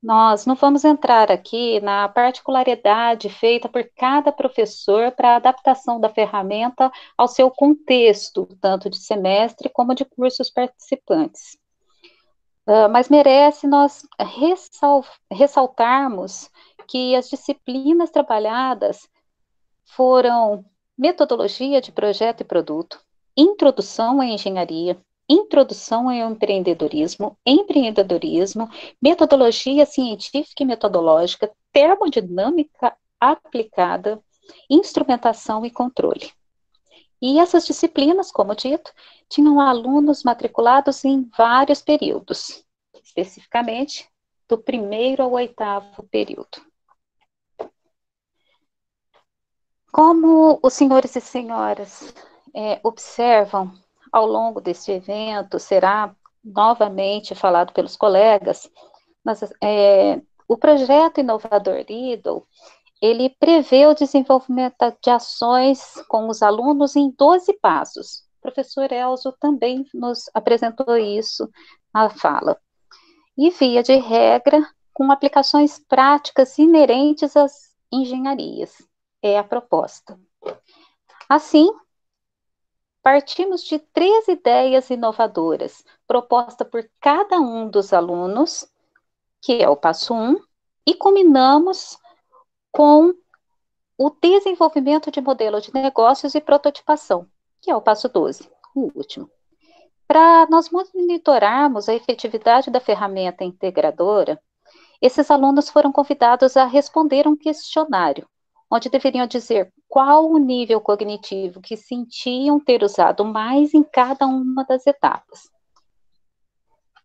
S5: Nós não vamos entrar aqui na particularidade feita por cada professor para a adaptação da ferramenta ao seu contexto, tanto de semestre como de cursos participantes. Mas merece nós ressaltarmos que as disciplinas trabalhadas foram metodologia de projeto e produto, introdução à engenharia, introdução ao empreendedorismo, metodologia científica e metodológica, termodinâmica aplicada, instrumentação e controle. E essas disciplinas, como dito, tinham alunos matriculados em vários períodos, especificamente do 1º ao 8º período. Como os senhores e senhoras observam, ao longo deste evento, será novamente falado pelos colegas, mas o projeto inovador IDO, ele prevê o desenvolvimento de ações com os alunos em 12 passos. O professor Elzo também nos apresentou isso na fala. E, via de regra, com aplicações práticas inerentes às engenharias. É a proposta. Assim, partimos de 3 ideias inovadoras, proposta por cada um dos alunos, que é o passo 1, e culminamos com o desenvolvimento de modelo de negócios e prototipação, que é o passo 12, o último. Para nós monitorarmos a efetividade da ferramenta integradora, esses alunos foram convidados a responder um questionário, onde deveriam dizer qual o nível cognitivo que sentiam ter usado mais em cada uma das etapas.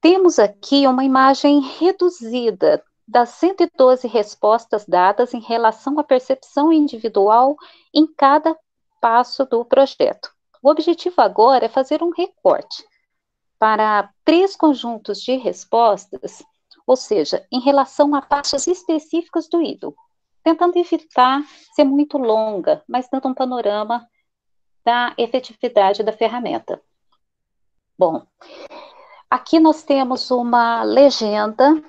S5: Temos aqui uma imagem reduzida das 112 respostas dadas em relação à percepção individual em cada passo do projeto. O objetivo agora é fazer um recorte para 3 conjuntos de respostas, ou seja, em relação a passos específicos do IDO, tentando evitar ser muito longa, mas dando um panorama da efetividade da ferramenta. Bom, aqui nós temos uma legenda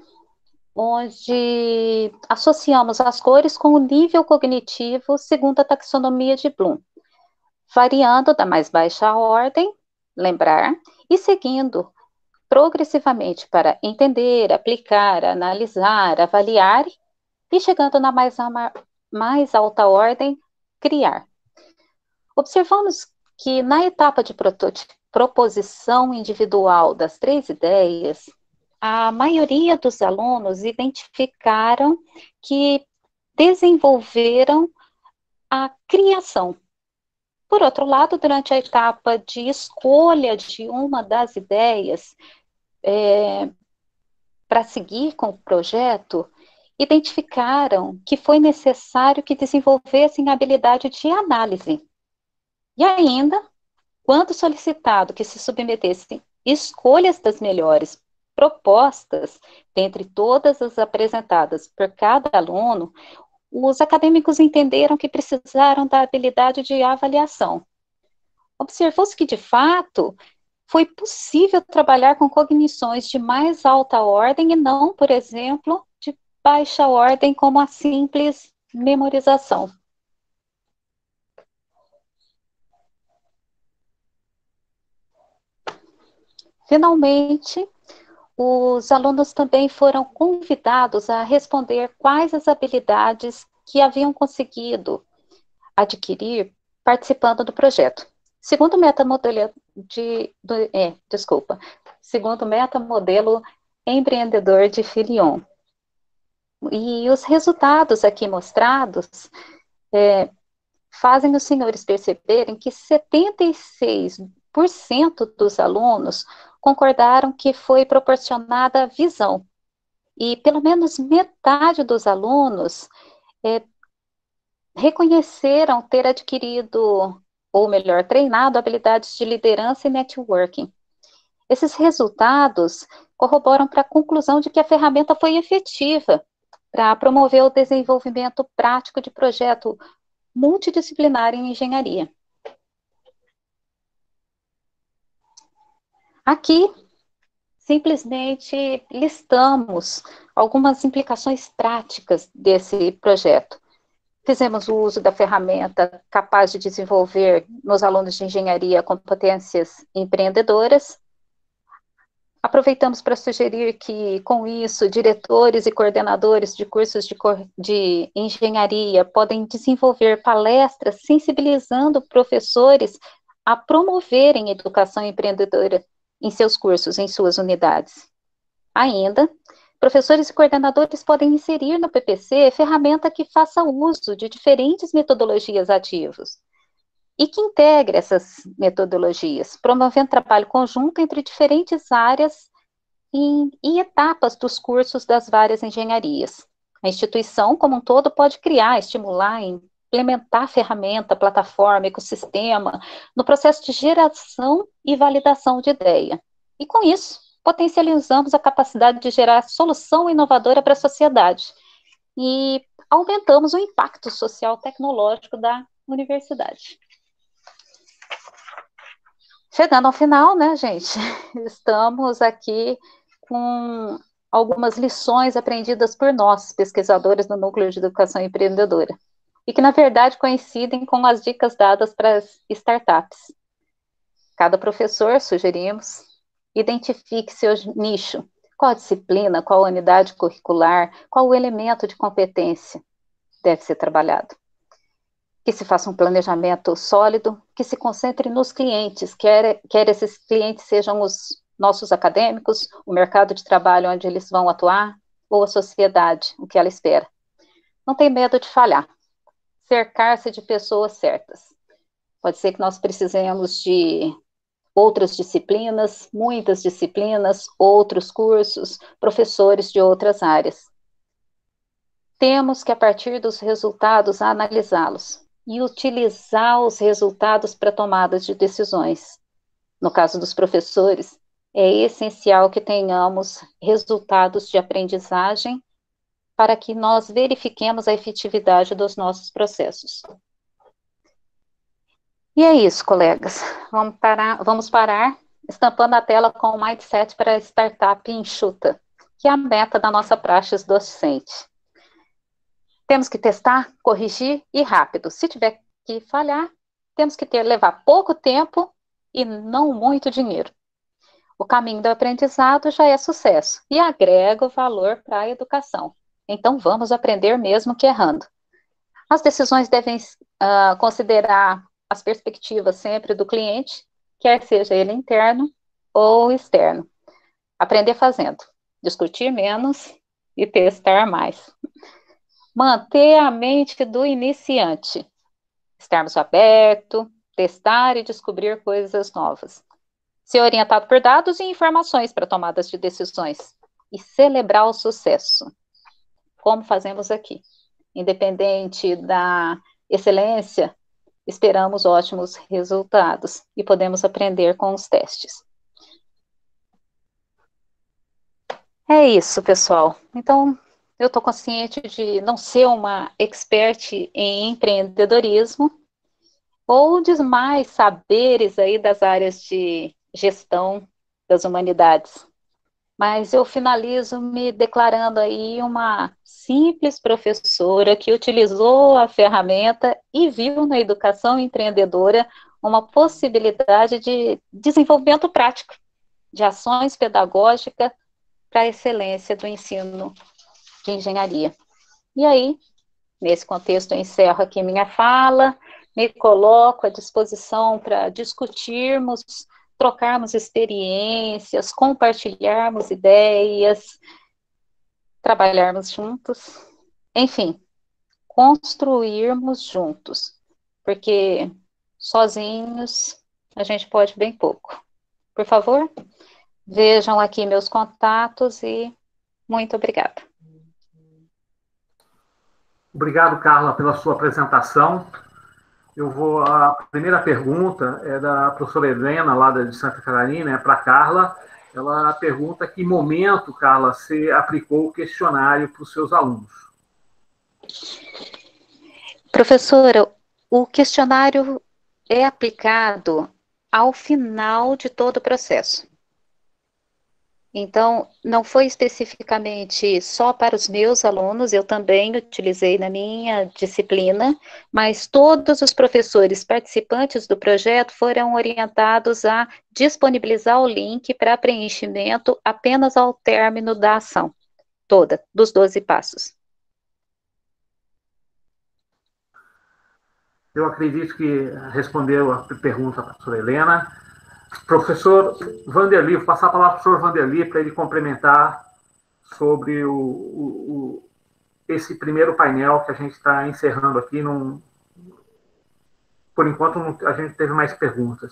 S5: onde associamos as cores com o nível cognitivo segundo a taxonomia de Bloom, variando da mais baixa ordem, lembrar, e seguindo progressivamente para entender, aplicar, analisar, avaliar e, chegando na mais alta ordem, criar. Observamos que na etapa de proposição individual das 3 ideias, a maioria dos alunos identificaram que desenvolveram a criação. Por outro lado, durante a etapa de escolha de uma das ideias para seguir com o projeto, identificaram que foi necessário que desenvolvessem a habilidade de análise. E ainda, quando solicitado que se submetessem escolhas das melhores propostas, dentre todas as apresentadas por cada aluno, os acadêmicos entenderam que precisaram da habilidade de avaliação. Observou-se que, de fato, foi possível trabalhar com cognições de mais alta ordem e não, por exemplo, de baixa ordem, como a simples memorização. Finalmente, os alunos também foram convidados a responder quais as habilidades que haviam conseguido adquirir participando do projeto. Segundo o metamodelo empreendedor de Filion. E os resultados aqui mostrados fazem os senhores perceberem que 76% dos alunos concordaram que foi proporcionada visão. E pelo menos metade dos alunos reconheceram ter adquirido, ou melhor, treinado habilidades de liderança e networking. Esses resultados corroboram para a conclusão de que a ferramenta foi efetiva para promover o desenvolvimento prático de projeto multidisciplinar em engenharia. Aqui, simplesmente listamos algumas implicações práticas desse projeto. Fizemos o uso da ferramenta capaz de desenvolver nos alunos de engenharia competências empreendedoras. Aproveitamos para sugerir que, com isso, diretores e coordenadores de cursos de engenharia podem desenvolver palestras sensibilizando professores a promoverem educação empreendedora em seus cursos, em suas unidades. Ainda, professores e coordenadores podem inserir no PPC ferramenta que faça uso de diferentes metodologias ativas e que integre essas metodologias, promovendo trabalho conjunto entre diferentes áreas e etapas dos cursos das várias engenharias. A instituição, como um todo, pode criar, estimular, implementar ferramenta, plataforma, ecossistema, no processo de geração e validação de ideia. E com isso, potencializamos a capacidade de gerar solução inovadora para a sociedade e aumentamos o impacto social tecnológico da universidade. Chegando ao final, né, gente? Estamos aqui com algumas lições aprendidas por nós, pesquisadores do Núcleo de Educação Empreendedora, e que, na verdade, coincidem com as dicas dadas para as startups. Cada professor, sugerimos, identifique seu nicho, qual a disciplina, qual a unidade curricular, qual o elemento de competência deve ser trabalhado. Que se faça um planejamento sólido, que se concentre nos clientes, quer esses clientes sejam os nossos acadêmicos, o mercado de trabalho onde eles vão atuar, ou a sociedade, o que ela espera. Não tem medo de falhar. Cercar-se de pessoas certas. Pode ser que nós precisemos de outras disciplinas, muitas disciplinas, outros cursos, professores de outras áreas. Temos que, a partir dos resultados, analisá-los e utilizar os resultados para tomadas de decisões. No caso dos professores, é essencial que tenhamos resultados de aprendizagem para que nós verifiquemos a efetividade dos nossos processos. E é isso, colegas. Vamos parar estampando a tela com o Mindset para a Startup Enxuta, que é a meta da nossa praxis docente. Temos que testar, corrigir e rápido. Se tiver que falhar, temos que levar pouco tempo e não muito dinheiro. O caminho do aprendizado já é sucesso e agrega o valor para a educação. Então, vamos aprender mesmo que errando. As decisões devem considerar as perspectivas sempre do cliente, quer seja ele interno ou externo. Aprender fazendo, discutir menos e testar mais. Manter a mente do iniciante, estarmos abertos, testar e descobrir coisas novas. Ser orientado por dados e informações para tomadas de decisões. E celebrar o sucesso, como fazemos aqui. Independente da excelência, esperamos ótimos resultados e podemos aprender com os testes. É isso, pessoal. Então, eu estou consciente de não ser uma expert em empreendedorismo ou de mais saberes aí das áreas de gestão das humanidades. Mas eu finalizo me declarando aí uma simples professora que utilizou a ferramenta e viu na educação empreendedora uma possibilidade de desenvolvimento prático, de ações pedagógicas para a excelência do ensino de engenharia. E aí, nesse contexto, eu encerro aqui minha fala, me coloco à disposição para discutirmos, trocarmos experiências, compartilharmos ideias, trabalharmos juntos, enfim, construirmos juntos, porque sozinhos a gente pode bem pouco. Por favor, vejam aqui meus contatos e muito obrigada.
S2: Obrigado, Carla, pela sua apresentação. A primeira pergunta é da professora Helena, lá de Santa Catarina, é para a Carla. Ela pergunta que momento, Carla, você aplicou o questionário para os seus alunos.
S5: Professora, o questionário é aplicado ao final de todo o processo. Então, não foi especificamente só para os meus alunos, eu também utilizei na minha disciplina, mas todos os professores participantes do projeto foram orientados a disponibilizar o link para preenchimento apenas ao término da ação, toda, dos 12 passos.
S2: Eu acredito que respondeu a pergunta da professora Helena. Professor Vanderly, vou passar a palavra para o professor Vanderly para ele complementar sobre esse primeiro painel que a gente está encerrando aqui. Por enquanto, a gente teve mais perguntas.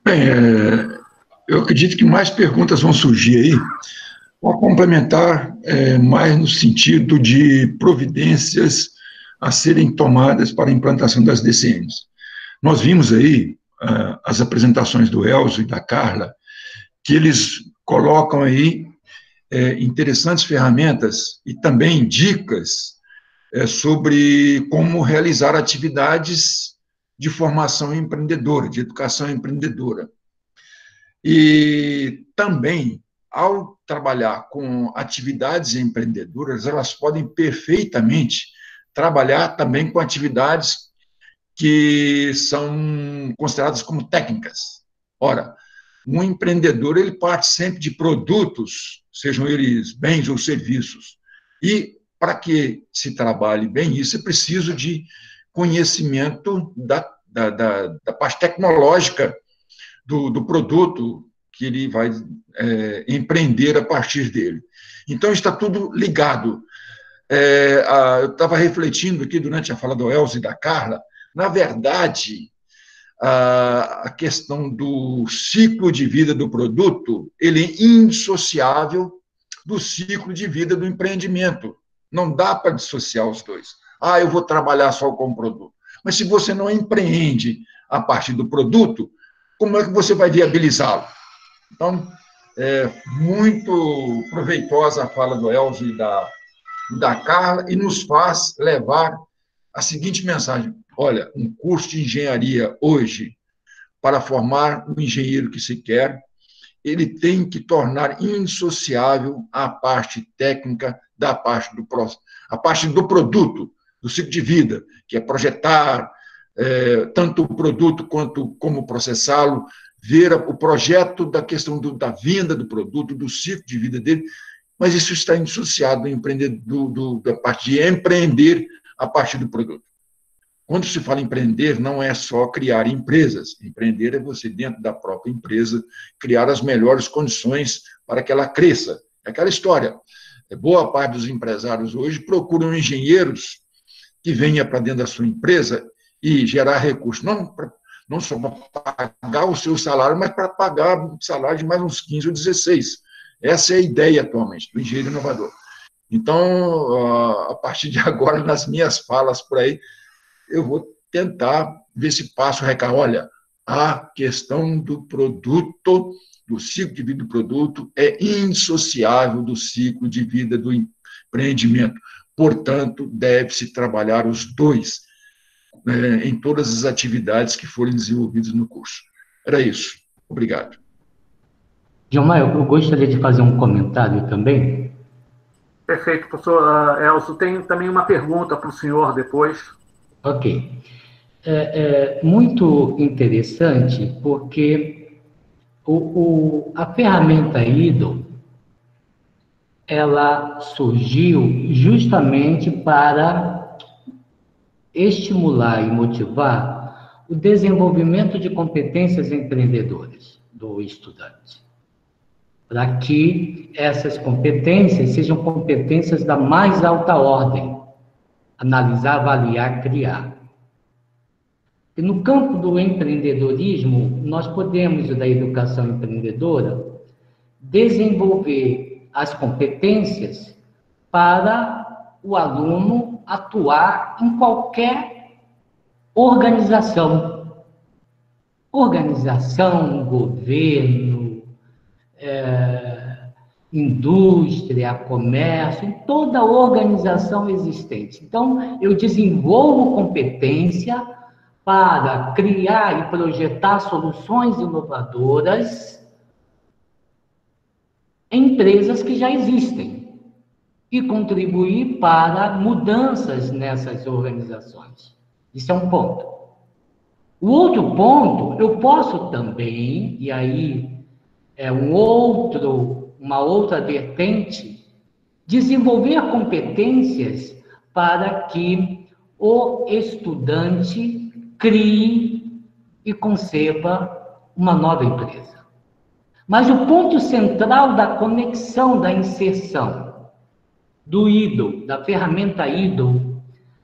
S1: Bem, eu acredito que mais perguntas vão surgir aí, para complementar mais no sentido de providências a serem tomadas para a implantação das DCMs. Nós vimos aí as apresentações do Elzo e da Carla, que eles colocam aí interessantes ferramentas e também dicas sobre como realizar atividades de formação empreendedora, de educação empreendedora. E também, ao trabalhar com atividades empreendedoras, elas podem perfeitamente trabalhar também com atividades que são consideradas como técnicas. Ora, um empreendedor, ele parte sempre de produtos, sejam eles bens ou serviços, e para que se trabalhe bem isso, é preciso de conhecimento da parte tecnológica do produto que ele vai empreender a partir dele. Então, está tudo ligado. Eu estava refletindo aqui durante a fala do Elzo e da Carla, na verdade, a questão do ciclo de vida do produto, ele é indissociável do ciclo de vida do empreendimento. Não dá para dissociar os dois. Eu vou trabalhar só com o produto. Mas se você não empreende a partir do produto, como é que você vai viabilizá-lo? Então, é muito proveitosa a fala do Elzo e da Carla, e nos faz levar a seguinte mensagem: olha, um curso de engenharia hoje, para formar um engenheiro que se quer, ele tem que tornar indissociável a parte técnica da parte do produto, do ciclo de vida, que é projetar, tanto o produto quanto como processá-lo, ver o projeto da questão da venda do produto, do ciclo de vida dele, mas isso está dissociado da parte de empreender a partir do produto. Quando se fala em empreender, não é só criar empresas. Empreender é você, dentro da própria empresa, criar as melhores condições para que ela cresça. É aquela história. Boa parte dos empresários hoje procuram engenheiros que venham para dentro da sua empresa e gerar recursos, não só para pagar o seu salário, mas para pagar o salário de mais uns 15 ou 16. Essa é a ideia atualmente do engenheiro inovador. Então, a partir de agora, nas minhas falas por aí, eu vou tentar ver se passo o recado. Olha, a questão do produto, do ciclo de vida do produto, é indissociável do ciclo de vida do empreendimento. Portanto, deve-se trabalhar os dois em todas as atividades que forem desenvolvidas no curso. Era isso. Obrigado.
S6: Gilmar, eu gostaria de fazer um comentário também.
S2: Perfeito, professor Elcio. Tem também uma pergunta para o senhor depois.
S6: Ok. Muito interessante, porque a ferramenta IDO, ela surgiu justamente para estimular e motivar o desenvolvimento de competências empreendedoras do estudante, para que essas competências sejam competências da mais alta ordem: analisar, avaliar, criar. E no campo do empreendedorismo, nós podemos, da educação empreendedora, desenvolver as competências para o aluno atuar em qualquer organização. Organização, governo, indústria, comércio, em toda organização existente. Então, eu desenvolvo competência para criar e projetar soluções inovadoras em empresas que já existem e contribuir para mudanças nessas organizações. Isso é um ponto. O outro ponto, eu posso também, e aí é uma outra vertente, desenvolver competências para que o estudante crie e conceba uma nova empresa. Mas o ponto central da conexão, da inserção do IDO, da ferramenta IDO,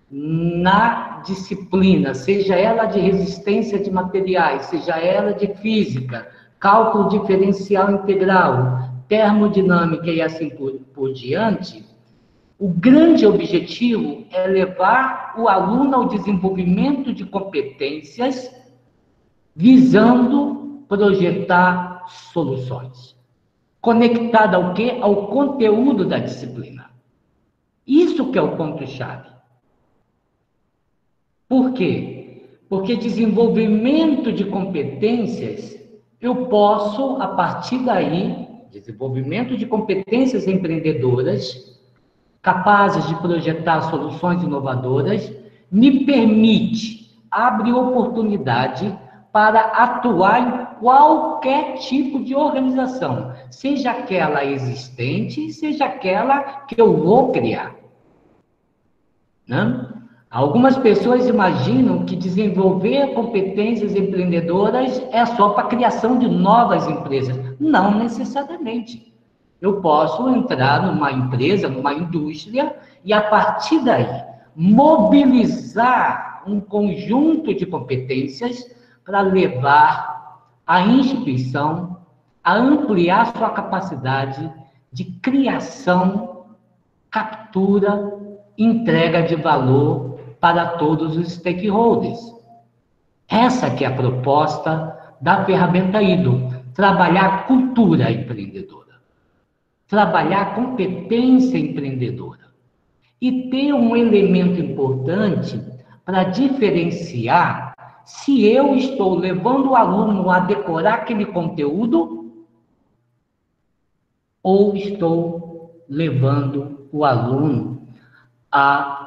S6: na disciplina, seja ela de resistência de materiais, seja ela de física, cálculo diferencial integral, termodinâmica e assim por diante, o grande objetivo é levar o aluno ao desenvolvimento de competências visando projetar soluções. Conectada ao quê? Ao conteúdo da disciplina. Isso que é o ponto-chave. Por quê? Porque desenvolvimento de competências, eu posso, a partir daí, desenvolvimento de competências empreendedoras, capazes de projetar soluções inovadoras, me permite, abre oportunidade para atuar em qualquer tipo de organização, seja aquela existente, seja aquela que eu vou criar. Né? Algumas pessoas imaginam que desenvolver competências empreendedoras é só para a criação de novas empresas. Não necessariamente. Eu posso entrar numa empresa, numa indústria, e a partir daí mobilizar um conjunto de competências para levar a instituição a ampliar sua capacidade de criação, captura, entrega de valor para todos os stakeholders. Essa que é a proposta da ferramenta IDO, trabalhar a cultura empreendedora, trabalhar a competência empreendedora e ter um elemento importante para diferenciar se eu estou levando o aluno a decorar aquele conteúdo ou estou levando o aluno a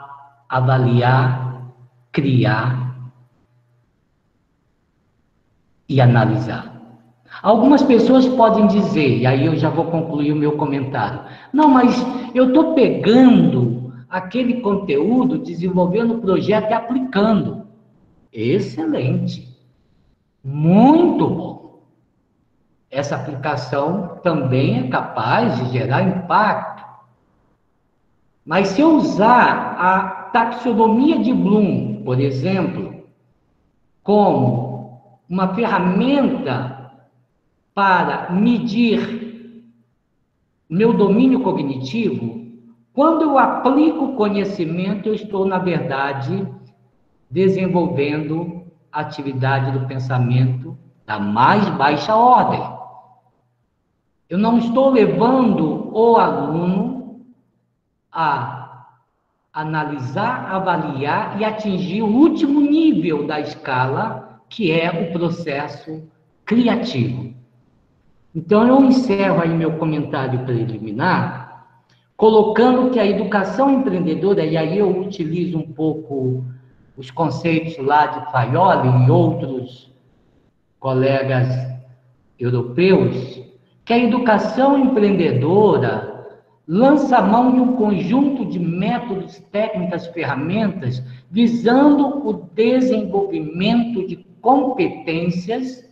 S6: avaliar, criar e analisar. Algumas pessoas podem dizer, e aí eu já vou concluir o meu comentário, não, mas eu estou pegando aquele conteúdo, desenvolvendo o projeto e aplicando. Excelente. Muito bom. Essa aplicação também é capaz de gerar impacto. Mas se eu usar a taxonomia de Bloom, por exemplo, como uma ferramenta para medir meu domínio cognitivo, quando eu aplico o conhecimento, eu estou, na verdade, desenvolvendo a atividade do pensamento da mais baixa ordem. Eu não estou levando o aluno a analisar, avaliar e atingir o último nível da escala, que é o processo criativo. Então, eu encerro aí meu comentário preliminar, colocando que a educação empreendedora, e aí eu utilizo um pouco os conceitos lá de Fayoli e outros colegas europeus, que a educação empreendedora lança a mão de um conjunto de métodos, técnicas, ferramentas, visando o desenvolvimento de competências,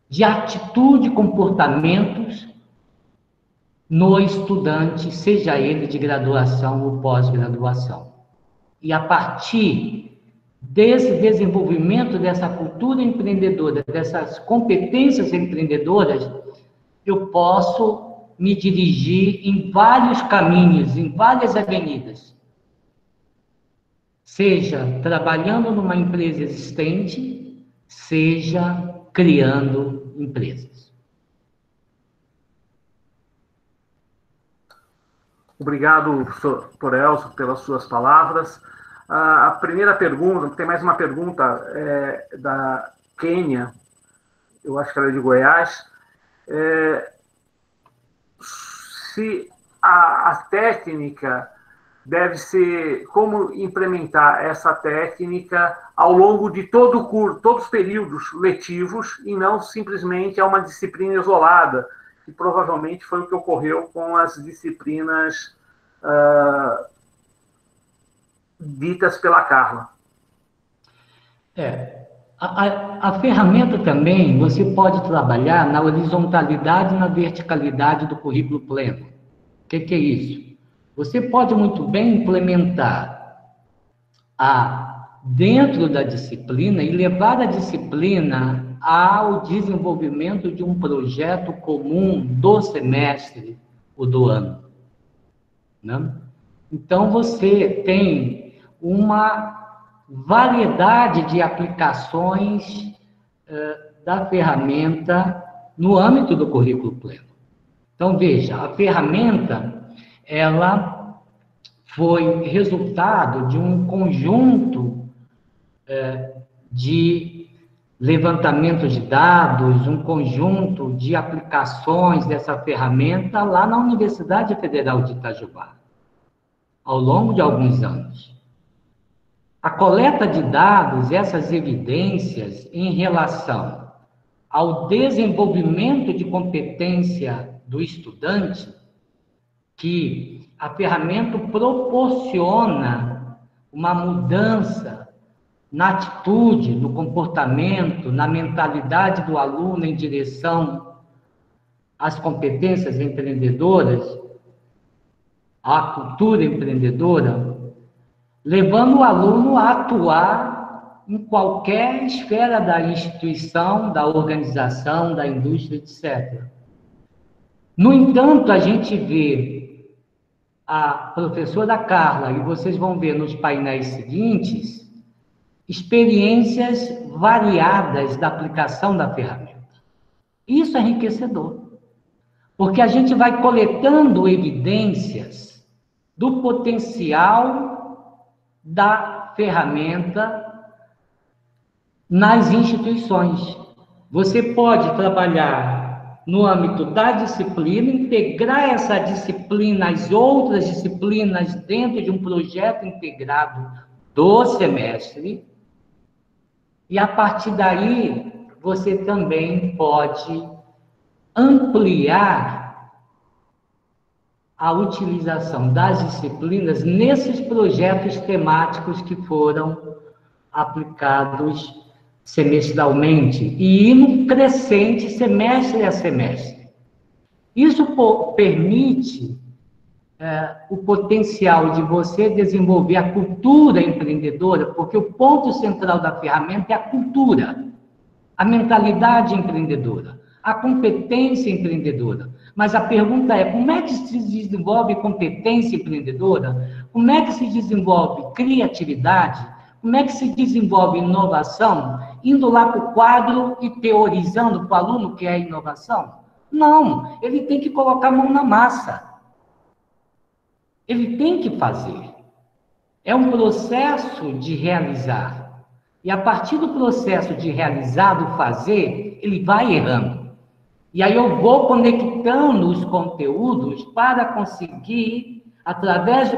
S6: de atitude, comportamentos no estudante, seja ele de graduação ou pós-graduação. E a partir desse desenvolvimento, dessa cultura empreendedora, dessas competências empreendedoras, eu posso me dirigir em vários caminhos, em várias avenidas. Seja trabalhando numa empresa existente, seja criando empresas.
S2: Obrigado, professor Elcio, pelas suas palavras. A primeira pergunta, tem mais uma pergunta da Quênia, eu acho que ela é de Goiás. Se a técnica deve ser, como implementar essa técnica ao longo de todo o curso, todos os períodos letivos, e não simplesmente a uma disciplina isolada, que provavelmente foi o que ocorreu com as disciplinas ditas pela Carla.
S6: A ferramenta também, você pode trabalhar na horizontalidade e na verticalidade do currículo pleno. O que é isso? Você pode muito bem implementar dentro da disciplina e levar a disciplina ao desenvolvimento de um projeto comum do semestre ou do ano, né? Então, você tem uma variedade de aplicações da ferramenta no âmbito do currículo pleno. Então, veja, a ferramenta, ela foi resultado de um conjunto de levantamento de dados, um conjunto de aplicações dessa ferramenta lá na Universidade Federal de Itajubá, ao longo de alguns anos. A coleta de dados, essas evidências em relação ao desenvolvimento de competência do estudante, que a ferramenta proporciona uma mudança na atitude, no comportamento, na mentalidade do aluno em direção às competências empreendedoras, à cultura empreendedora, levando o aluno a atuar em qualquer esfera da instituição, da organização, da indústria, etc. No entanto, a gente vê a professora Carla, e vocês vão ver nos painéis seguintes, experiências variadas da aplicação da ferramenta. Isso é enriquecedor, porque a gente vai coletando evidências do potencial da ferramenta nas instituições. Você pode trabalhar no âmbito da disciplina, integrar essa disciplina às outras disciplinas dentro de um projeto integrado do semestre, e a partir daí você também pode ampliar a utilização das disciplinas nesses projetos temáticos que foram aplicados semestralmente e indo crescente semestre a semestre. Isso permite o potencial de você desenvolver a cultura empreendedora, porque o ponto central da ferramenta é a cultura, a mentalidade empreendedora, a competência empreendedora. Mas a pergunta é, como é que se desenvolve competência empreendedora? Como é que se desenvolve criatividade? Como é que se desenvolve inovação? Indo lá para o quadro e teorizando para o aluno que é inovação? Não, ele tem que colocar a mão na massa. Ele tem que fazer. É um processo de realizar. E a partir do processo de realizar, do fazer, ele vai errando. E aí eu vou conectando os conteúdos para conseguir, através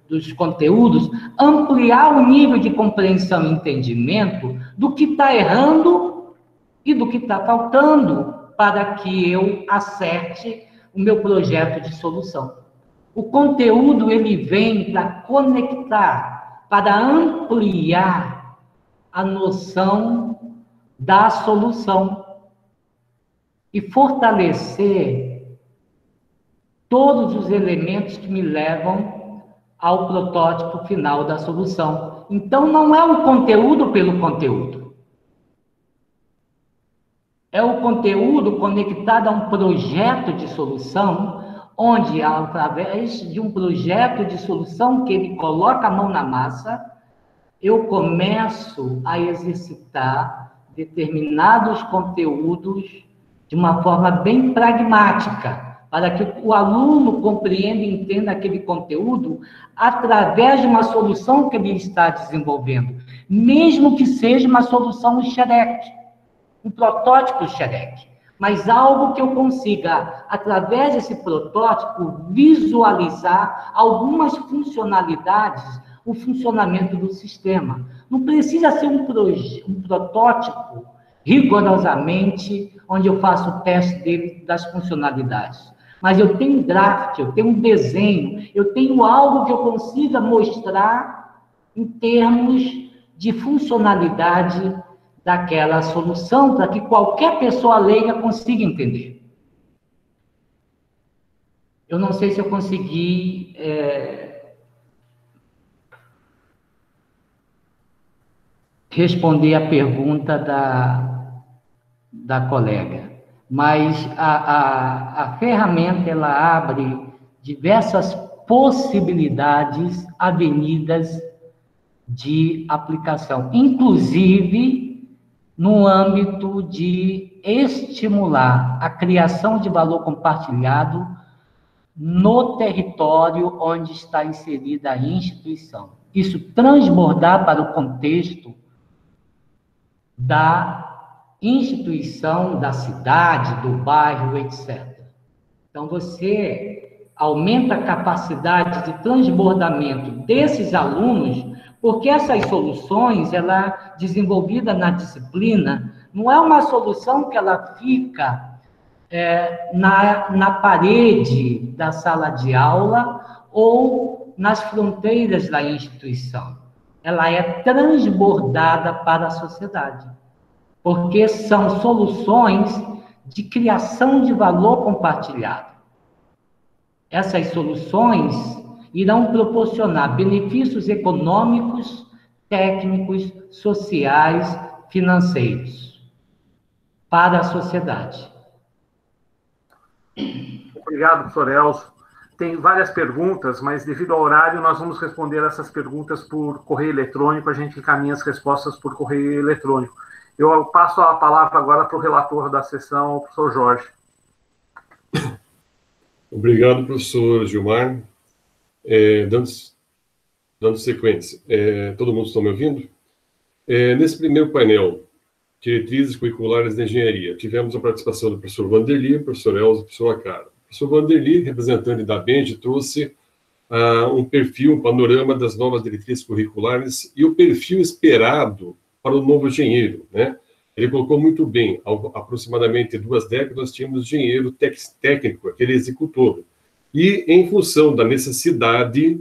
S6: dos conteúdos, ampliar o nível de compreensão e entendimento do que está errando e do que está faltando para que eu acerte o meu projeto de solução. O conteúdo, ele vem para conectar, para ampliar a noção da solução e fortalecer todos os elementos que me levam ao protótipo final da solução. Então, não é o conteúdo pelo conteúdo. É o conteúdo conectado a um projeto de solução, onde, através de um projeto de solução que ele coloca a mão na massa, eu começo a exercitar determinados conteúdos de uma forma bem pragmática, para que o aluno compreenda e entenda aquele conteúdo através de uma solução que ele está desenvolvendo, mesmo que seja uma solução xereque, um protótipo xereque, mas algo que eu consiga, através desse protótipo, visualizar algumas funcionalidades, o funcionamento do sistema. Não precisa ser um protótipo rigorosamente, onde eu faço o teste dele das funcionalidades. Mas eu tenho um draft, eu tenho um desenho, eu tenho algo que eu consiga mostrar em termos de funcionalidade daquela solução, para que qualquer pessoa leiga consiga entender. Eu não sei se eu consegui responder a pergunta da colega, mas a ferramenta, ela abre diversas possibilidades, avenidas de aplicação, inclusive no âmbito de estimular a criação de valor compartilhado no território onde está inserida a instituição. Isso transbordar para o contexto da instituição, da cidade, do bairro, etc. Então, você aumenta a capacidade de transbordamento desses alunos, porque essas soluções, ela desenvolvida na disciplina, não é uma solução que ela fica na parede da sala de aula ou nas fronteiras da instituição. Ela é transbordada para a sociedade, porque são soluções de criação de valor compartilhado. Essas soluções irão proporcionar benefícios econômicos, técnicos, sociais, financeiros para a sociedade.
S2: Obrigado, professor Elcio. Tem várias perguntas, mas devido ao horário, nós vamos responder essas perguntas por correio eletrônico, a gente encaminha as respostas por correio eletrônico. Eu passo a palavra agora para o relator da sessão, o professor Jorge.
S3: Obrigado, professor Gilmar. Dando sequência, todo mundo está me ouvindo? Nesse primeiro painel, diretrizes curriculares da engenharia, tivemos a participação do professor Vanderly, professor Elcio e professor Acaro. O professor Vanderly, representante da BEND, trouxe um perfil, um panorama das novas diretrizes curriculares e o perfil esperado para o novo engenheiro, né? ele colocou muito bem, aproximadamente 2 décadas, nós tínhamos engenheiro técnico, aquele executor. E, em função da necessidade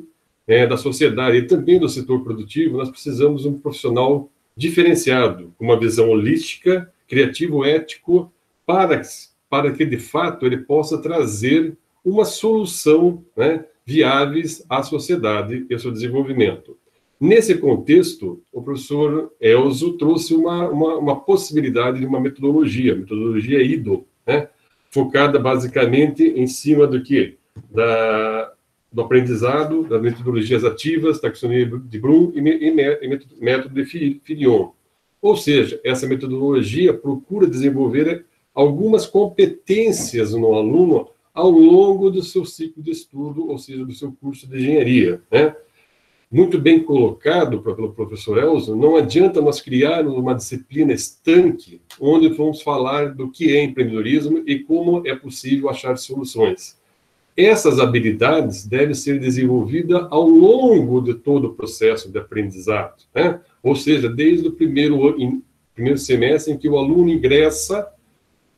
S3: da sociedade e também do setor produtivo, nós precisamos de um profissional diferenciado, com uma visão holística, criativo, ético, para que, de fato, ele possa trazer uma solução, né, viáveis à sociedade e ao seu desenvolvimento. Nesse contexto, o professor Elzo trouxe uma possibilidade de uma metodologia, a metodologia IDO, né, focada basicamente em cima do quê? Do aprendizado, das metodologias ativas, taxonomia de Bloom e método de Filion. Ou seja, essa metodologia procura desenvolver algumas competências no aluno ao longo do seu ciclo de estudo, ou seja, do seu curso de engenharia, né? Muito bem colocado pelo professor Elzo, não adianta nós criarmos uma disciplina estanque, onde vamos falar do que é empreendedorismo e como é possível achar soluções. Essas habilidades devem ser desenvolvidas ao longo de todo o processo de aprendizado, né? Ou seja, desde o primeiro semestre em que o aluno ingressa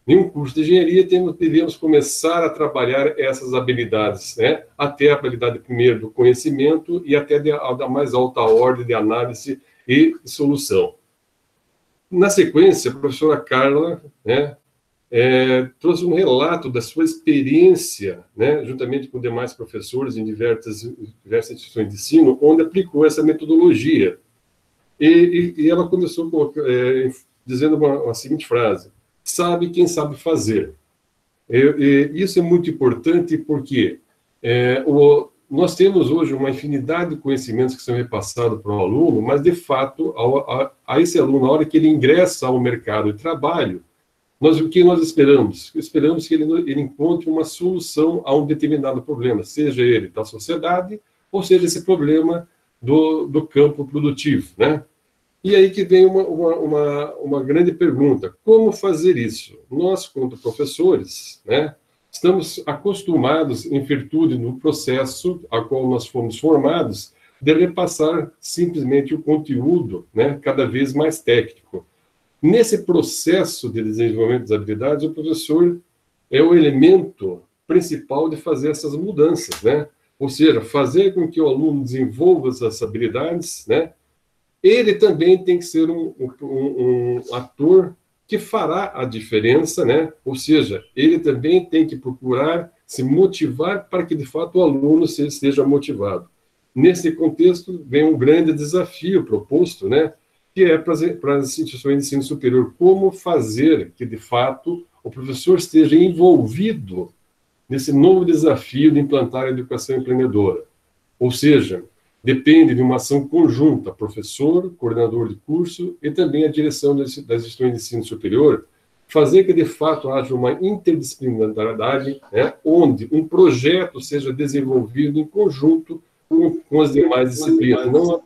S3: em um curso de engenharia, devemos começar a trabalhar essas habilidades, né? Até a habilidade, primeiro, do conhecimento e até da mais alta ordem de análise e solução. Na sequência, a professora Carla, né, trouxe um relato da sua experiência, né, juntamente com demais professores em diversas instituições de ensino, onde aplicou essa metodologia. E ela começou dizendo uma seguinte frase: sabe quem sabe fazer. Isso é muito importante porque nós temos hoje uma infinidade de conhecimentos que são repassados para o aluno, mas, de fato, a esse aluno, na hora que ele ingressa ao mercado de trabalho, o que nós esperamos? Esperamos que ele encontre uma solução a um determinado problema, seja ele da sociedade, ou seja esse problema do campo produtivo, né? E aí que vem uma grande pergunta: como fazer isso? Nós, quanto professores, né, estamos acostumados, em virtude do processo a qual nós fomos formados, de repassar simplesmente o conteúdo, né, cada vez mais técnico. Nesse processo de desenvolvimento das habilidades, o professor é o elemento principal de fazer essas mudanças, né? Ou seja, fazer com que o aluno desenvolva essas habilidades, né? Ele também tem que ser um ator que fará a diferença, né? Ou seja, ele também tem que procurar se motivar para que, de fato, o aluno seja motivado. Nesse contexto, vem um grande desafio proposto, né? Que é para as instituições de ensino superior: como fazer que, de fato, o professor esteja envolvido nesse novo desafio de implantar a educação empreendedora. Ou seja, depende de uma ação conjunta, professor, coordenador de curso e também a direção das instituições de ensino superior, fazer que, de fato, haja uma interdisciplinaridade, né, onde um projeto seja desenvolvido em conjunto com as demais disciplinas, não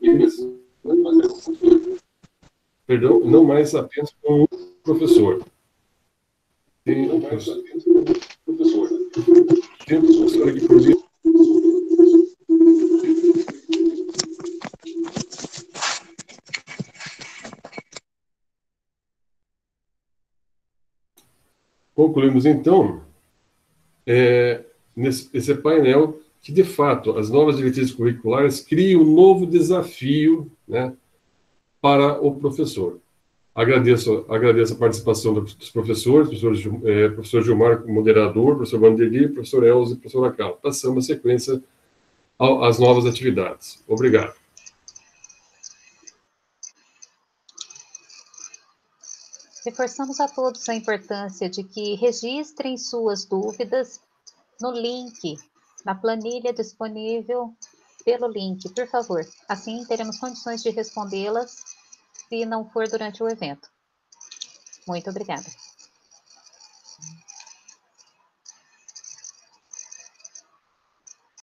S3: mais apenas com um professor. Tem um professor aqui por mim. Concluímos, então, esse painel que, de fato, as novas diretrizes curriculares criam um novo desafio, né, para o professor. Agradeço a participação dos professores, professor Gilmar, moderador, professor Vandeli, professor Elzo e professora Carla. Passamos a sequência às novas atividades. Obrigado.
S5: Reforçamos a todos a importância de que registrem suas dúvidas no link, na planilha disponível pelo link, por favor. Assim teremos condições de respondê-las se não for durante o evento. Muito obrigada.